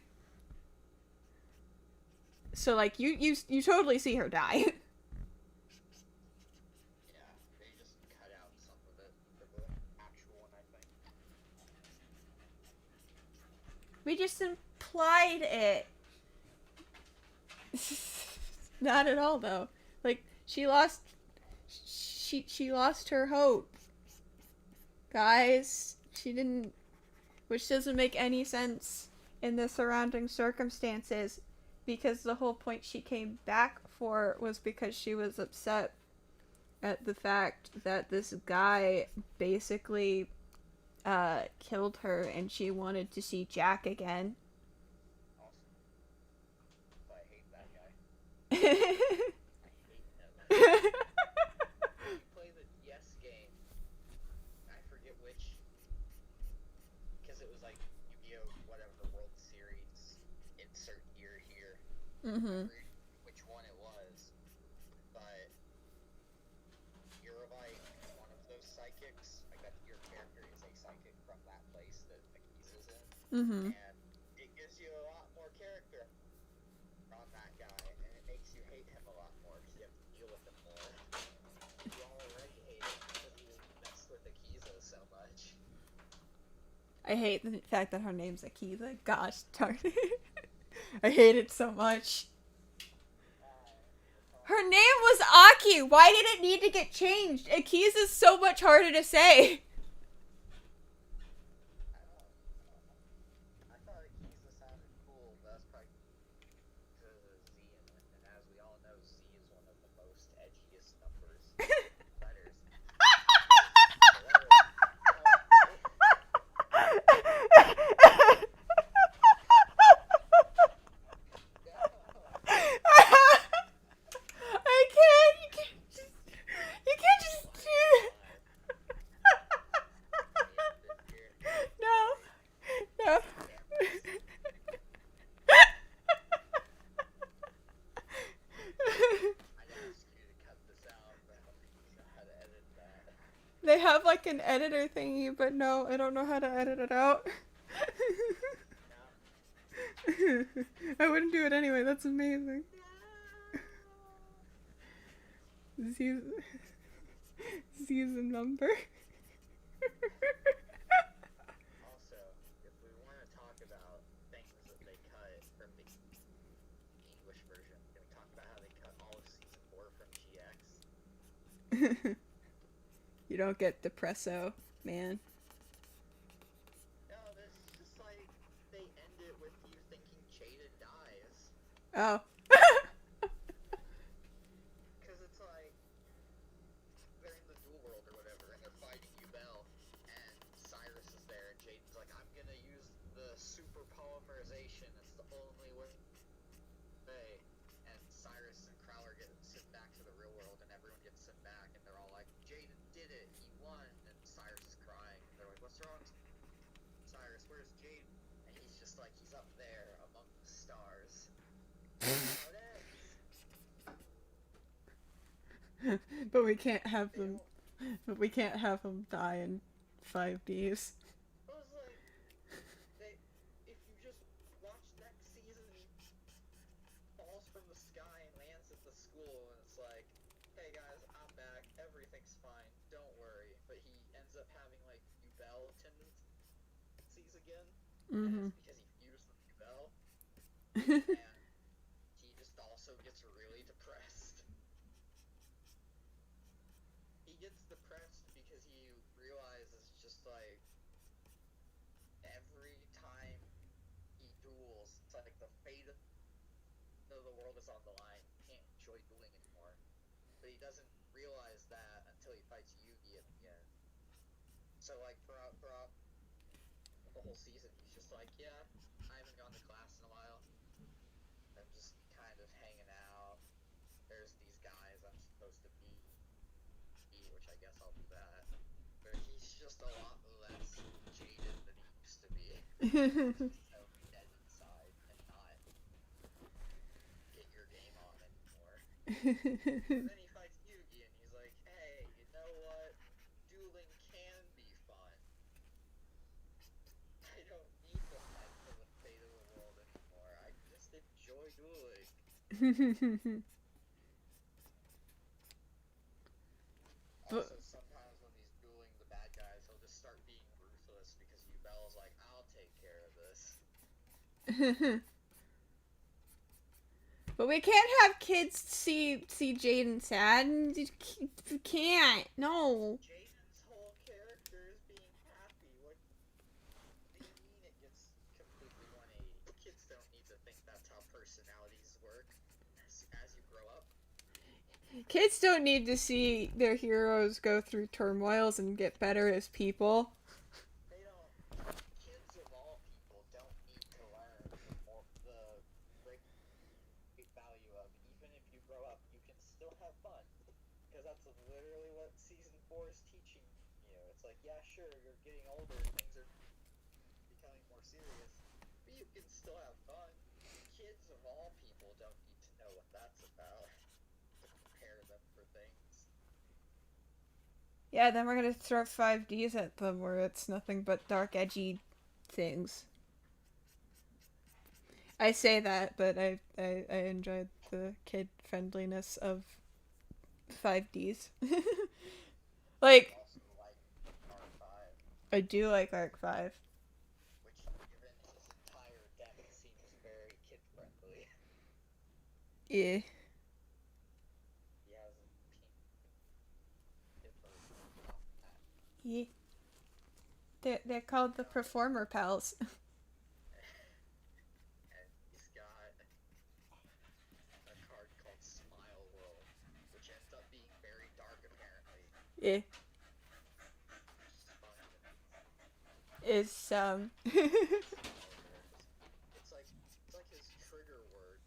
So, like, you totally see her die. Yeah, they just cut out some of it for the actual one, I think. We just implied it. Not at all, though. Like, she lost her hope. Guys, she didn't, which doesn't make any sense in the surrounding circumstances, because the whole point she came back for was because she was upset at the fact that this guy basically killed her, and she wanted to see Jack again. Awesome. But I hate that guy. I hate him. You play the yes game. I forget which. Because it was like Yu-Gi-Oh! Whatever, World series, insert year here. Mm-hmm. Remember which one it was, but you're like one of those psychics. Like that, your character is a psychic from that place that Akiza's in, Mm-hmm. and it gives you a lot more character on that guy, and it makes you hate him a lot more because you have to deal with him more. You already hate him because you messed with Akiza so much. I hate the fact that her name's Akiza. Gosh darn it. I hate it so much. Her name was Aki. Why did it need to get changed? Akiza's so much harder to say. I thought Akiza sounded cool, but that's probably because of Z in it. And as we all know, Z is one of the most edgiest numbers. Letters. I can't. You can't just do No. No. I'd ask you to cut this out, but I don't think you know how to edit that. They have like an editor thingy, but no, I don't know how to edit it out. I wouldn't do it anyway. That's amazing. Z is a number. Also, if we want to talk about things that they cut from the English version, can we talk about how they cut all of season 4 from GX? You don't get depresso, man. No, that's just like they end it with you thinking Jaden dies. Oh. Because it's like they're in the dual world or whatever, and they're fighting Yubel, and Cyrus is there, and Jaden's like, I'm gonna use the super polymerization. It's the only way. And Cyrus and Crowler get sent back to the real world, and everyone gets sent back, and they're all like, Jaden did it, he won. And Cyrus is crying. They're like, what's wrong, Cyrus? Where's Jaden? And he's just like, he's up there among the stars. That's how it ends. But we can't have them. But we can't have them die in 5Ds. I was like, if you just watch next season, he falls from the sky and lands at the school, and it's like, hey guys, I'm back, everything's fine, don't worry. But he ends up having like Yubel tendencies again, and it's because he fused with Yubel, and he just also gets really depressed. He gets depressed because he realizes just like every time he duels, it's like the fate of the world is on the line. He can't enjoy dueling anymore. But he doesn't realize that until he fights Yugi at the end. So like throughout the whole season, he's just like, yeah, I haven't gone to class in a while. I'm just kind of hanging out. There's these guys I'm supposed to beat, which I guess I'll do that. But he's just a lot less jaded than he used to be. He's so dead inside and not get your game on anymore. And then he fights Yugi and he's like, hey, you know what? Dueling can be fun. I don't need to fight for the fate of the world anymore. I just enjoy dueling. Also, sometimes when he's dueling the bad guys, he'll just start being ruthless because Yubel's like, I'll take care of this. But we can't have kids see Jaden sad. You can't. No. Jaden's whole character is being happy. What do you mean it gets completely 180? Kids don't need to think that's how personalities work as you grow up. Kids don't need to see their heroes go through turmoils and get better as people. They don't. Kids of all people don't need to learn the great value of even if you grow up, you can still have fun. Because that's literally what season 4 is teaching you. It's like, yeah, sure, you're getting older and things are becoming more serious, but you can still have fun. Kids of all people don't need to know what that's about to prepare them for things. Yeah, then we're gonna throw 5Ds at them where it's nothing but dark, edgy things. I say that, but I enjoyed the kid friendliness of 5Ds. Like, Also, like R5, I do like Arc 5. which, given his entire deck, seems very kid friendly. Yeah. He has a pink dipper on that. Yeah. They're called the Performer Pals. And he's got a card called Smile World, which ends up being very dark apparently. Yeah. Which is fun to me. Is, It's like his trigger word.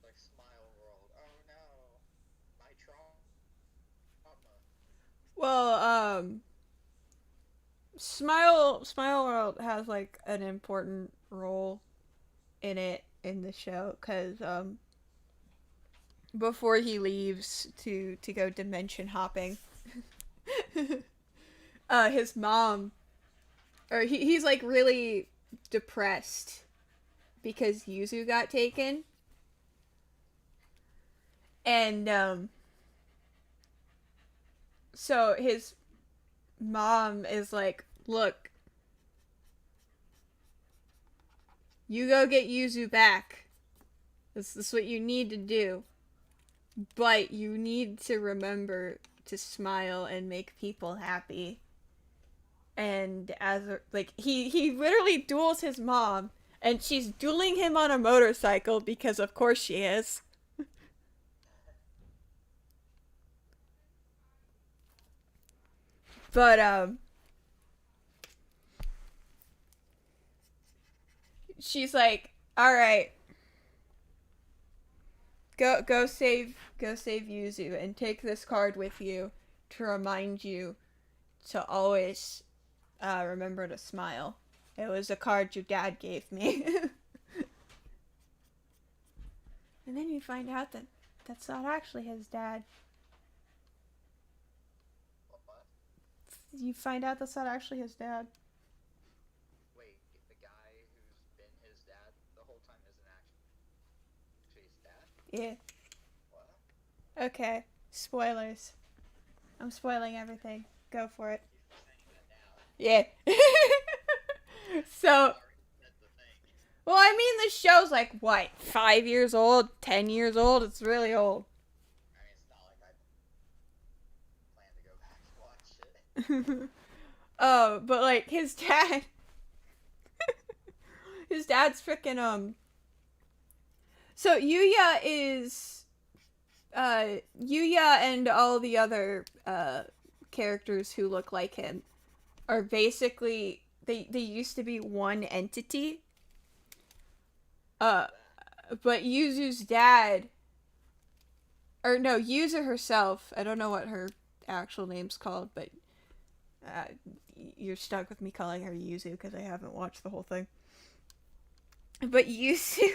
Like Smile World. Oh no. My trauma. Well, Smile World has like an important role in it in the show because before he leaves to go dimension hopping, his mom, or he's like really depressed because Yuzu got taken, and so his mom is like, look, you go get Yuzu back. This is what you need to do. But you need to remember to smile and make people happy. And as a, like he literally duels his mom, and she's dueling him on a motorcycle because of course she is. But she's like, "All right, go save Yuzu and take this card with you to remind you to always remember to smile. It was a card your dad gave me." And then you find out that that's not actually his dad. What? You find out that's not actually his dad. Wait, the guy who's been his dad the whole time isn't actually his dad? Yeah. What? Okay. Spoilers. I'm spoiling everything. Go for it. You're saying that now. Yeah. So, Already said the thing. well, I mean, the show's like, what, 5 years old? 10 years old? It's really old. I mean, it's not like I plan to go back and watch it. Oh, but like, his dad. His dad's freaking, So, Yuya is. Yuya and all the other, characters who look like him are basically. They used to be one entity. But Yuzu's dad, or no, Yuzu herself, I don't know what her actual name's called, but you're stuck with me calling her Yuzu because I haven't watched the whole thing. But Yuzu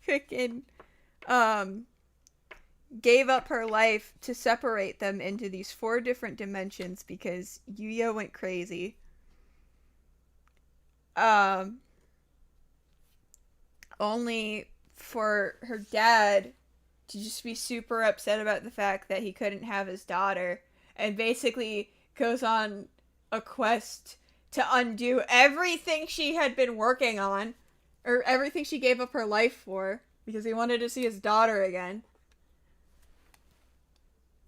freaking gave up her life to separate them into these 4 different dimensions because Yuya went crazy. Only for her dad to just be super upset about the fact that he couldn't have his daughter, and basically goes on a quest to undo everything she had been working on, or everything she gave up her life for, because he wanted to see his daughter again.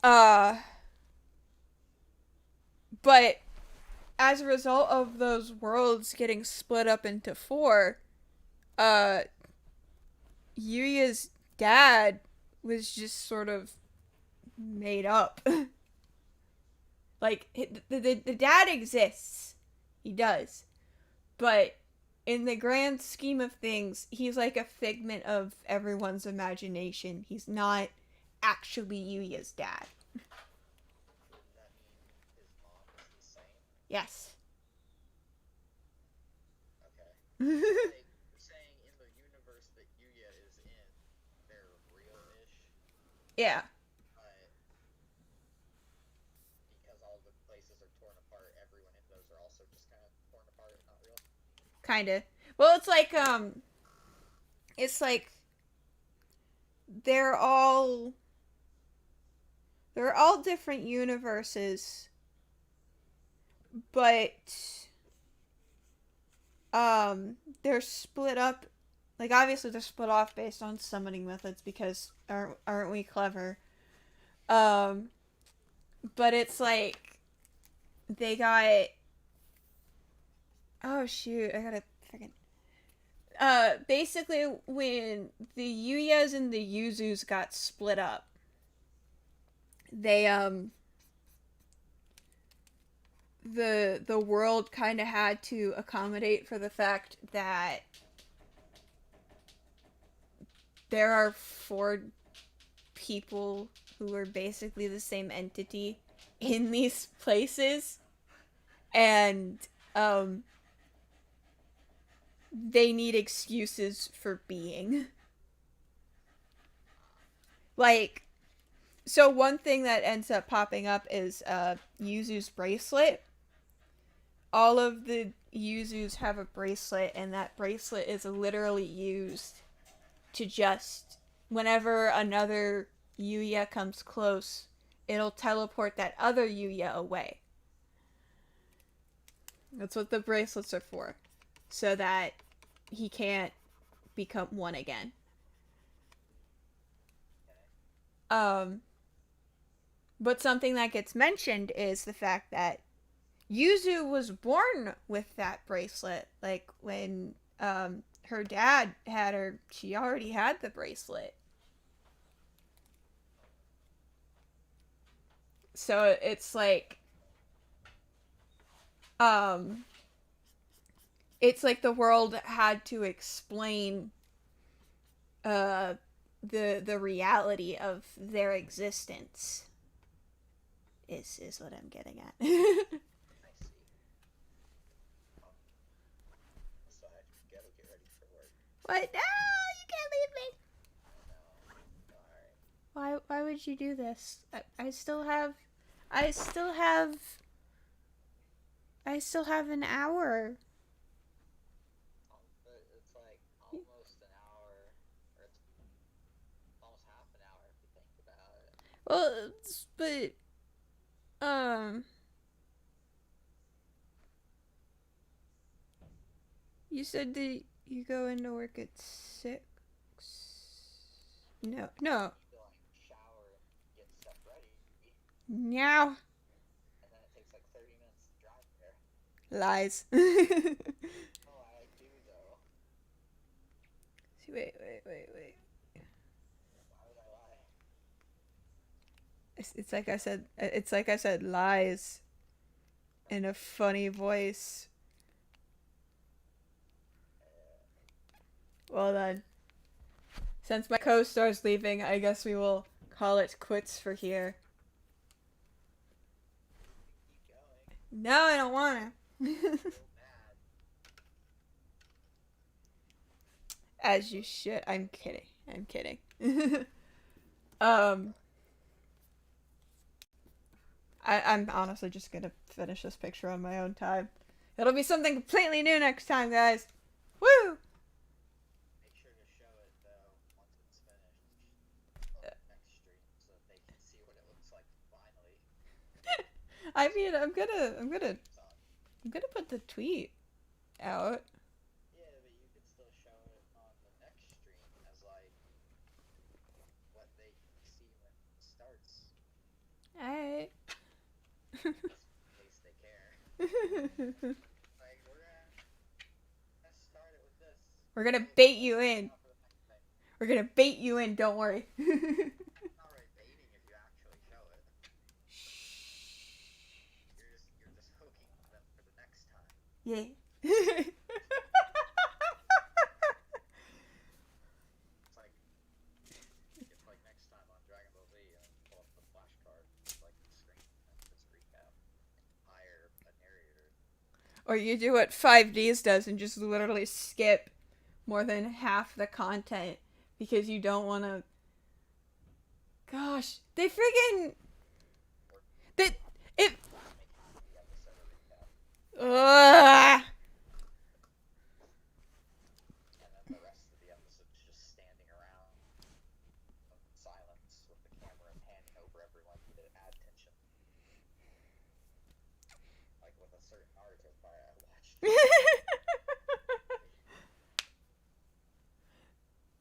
But as a result of those worlds getting split up into 4, Yuya's dad was just sort of made up. Like, the dad exists. He does. But in the grand scheme of things, he's like a figment of everyone's imagination. He's not actually Yuya's dad. Does that mean his mom is the same? Yes. Okay. Like, saying in the universe that Yuya is in, they're real-ish, Yeah, but because all the places are torn apart, everyone in those are also just kind of torn apart and not real. kind of. Well, it's like they're all they're all different universes, but they're split up. Like obviously they're split off based on summoning methods because aren't we clever? Um, but it's like they got oh shoot, I gotta freaking basically when the Yuyas and the Yuzus got split up, they the world kind of had to accommodate for the fact that there are four people who are basically the same entity in these places, and they need excuses for being. Like, so one thing that ends up popping up is Yuzu's bracelet. All of the Yuzus have a bracelet, and that bracelet is literally used to just whenever another Yuya comes close, it'll teleport that other Yuya away. That's what the bracelets are for, so that he can't become one again. Um, but something that gets mentioned is the fact that Yuzu was born with that bracelet. Like when her dad had her, she already had the bracelet. So um it's like the world had to explain uh the reality of their existence. Is what I'm getting at. I see. So I have to go get ready for work. What? No, you can't leave me. No. Alright. Why would you do this? I still have I still have I still have an hour. But it's like almost an hour, or it's almost half an hour if you think about it. Well, but you said that you go into work at 6. No, no. You go like shower and get stuff ready, Now and then it takes like 30 minutes to drive there. lies. Oh, I do though. Wait. Why would I lie? It's like I said. It's like I said lies in a funny voice. Well then, since my co-star's leaving, I guess we will call it quits for here. Keep going. No, I don't want to. So mad. As you should. I'm kidding. um, I'm honestly just gonna finish this picture on my own time. It'll be something completely new next time, guys. Woo! Make sure to show it though once it's finished on the next stream so that they can see what it looks like finally. I mean, I'm gonna put the tweet out. Yeah, but you could still show it on the next stream as like what they can see when it starts. Alright. At least they care. Like we're gonna start it with this. We're gonna bait you in. We're gonna bait you in, don't worry. It's not really baiting if you actually show it. You're just hooking them for the next time. Yeah. It's like next time on Dragon Ball Z, pull up the flashcard, like the screen, and just recap, hire a narrator. Or you do what 5Ds does and just literally skip more than half the content because you don't want to. Gosh, they friggin' they it. The episode of recap, Ugh. and then the rest of the episode is just standing around in silence with the camera panning over everyone to add tension. Like with a certain Naruto fight I watched.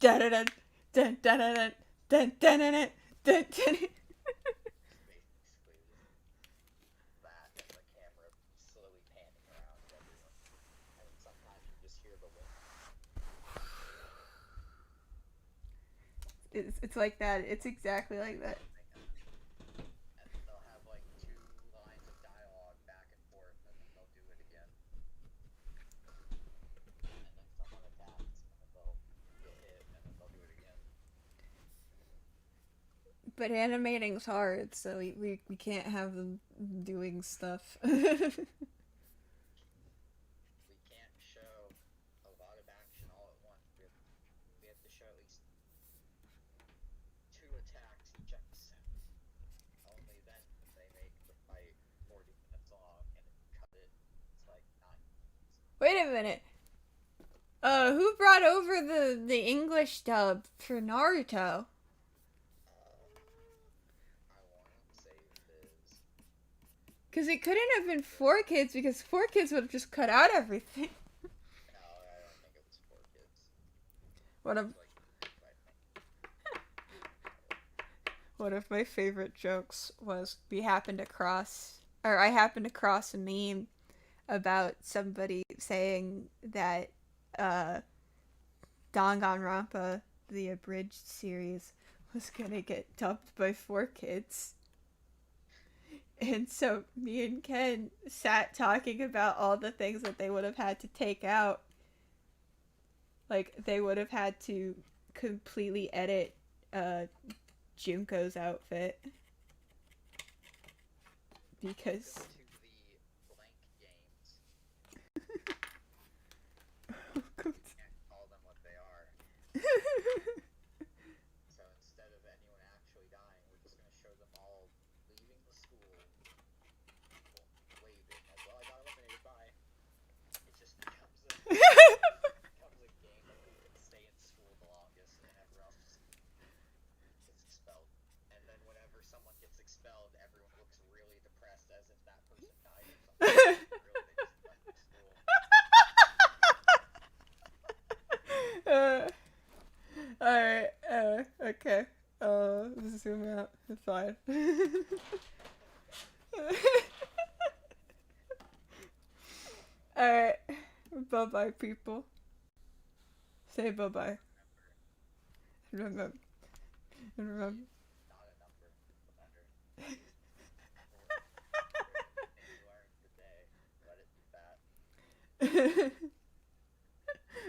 Dun dun dun dun dun dun dun dun dun dun. Basically that and the camera slowly panning around everyone. And sometimes you just hear the wind. It's like that. It's exactly like that. And then they'll have like 2 lines of dialogue back and forth, and then they'll do it again. And then someone attacks, and then they'll get hit, and then they'll do it again. But animating's hard, so we can't have them doing stuff. We can't show a lot of action all at once. We have to show at least 2 attacks each episode. Only then can they make the fight 40 minutes long and cut it. It's like 9 minutes. Wait a minute. Who brought over the English dub for Naruto? I want to say Viz. Because it couldn't have been 4Kids because 4Kids would have just cut out everything. No, I don't think it was 4Kids. One of It was like, I think. one of my favorite jokes was I happened to cross a meme about somebody saying that Danganronpa, the abridged series, was gonna get dubbed by 4Kids. And so me and Ken sat talking about all the things that they would have had to take out. Like, they would have had to completely edit Junko's outfit. Because... To the blank games. Can't call them what they are. So instead of anyone actually dying, we're just gonna show them all leaving the school, waving like, "Well, I got eliminated." Bye. It just becomes a game of who can stay in school the longest, and everyone else just gets expelled. And then whenever someone gets expelled, everyone looks really depressed, as if that person died or something. Really, they just left the school. Alright, okay. Zoom out. It's fine. Alright. Bye-bye, people. Say bye-bye. Remember. Remember. Not a number, remember. You learned today. Let it be that.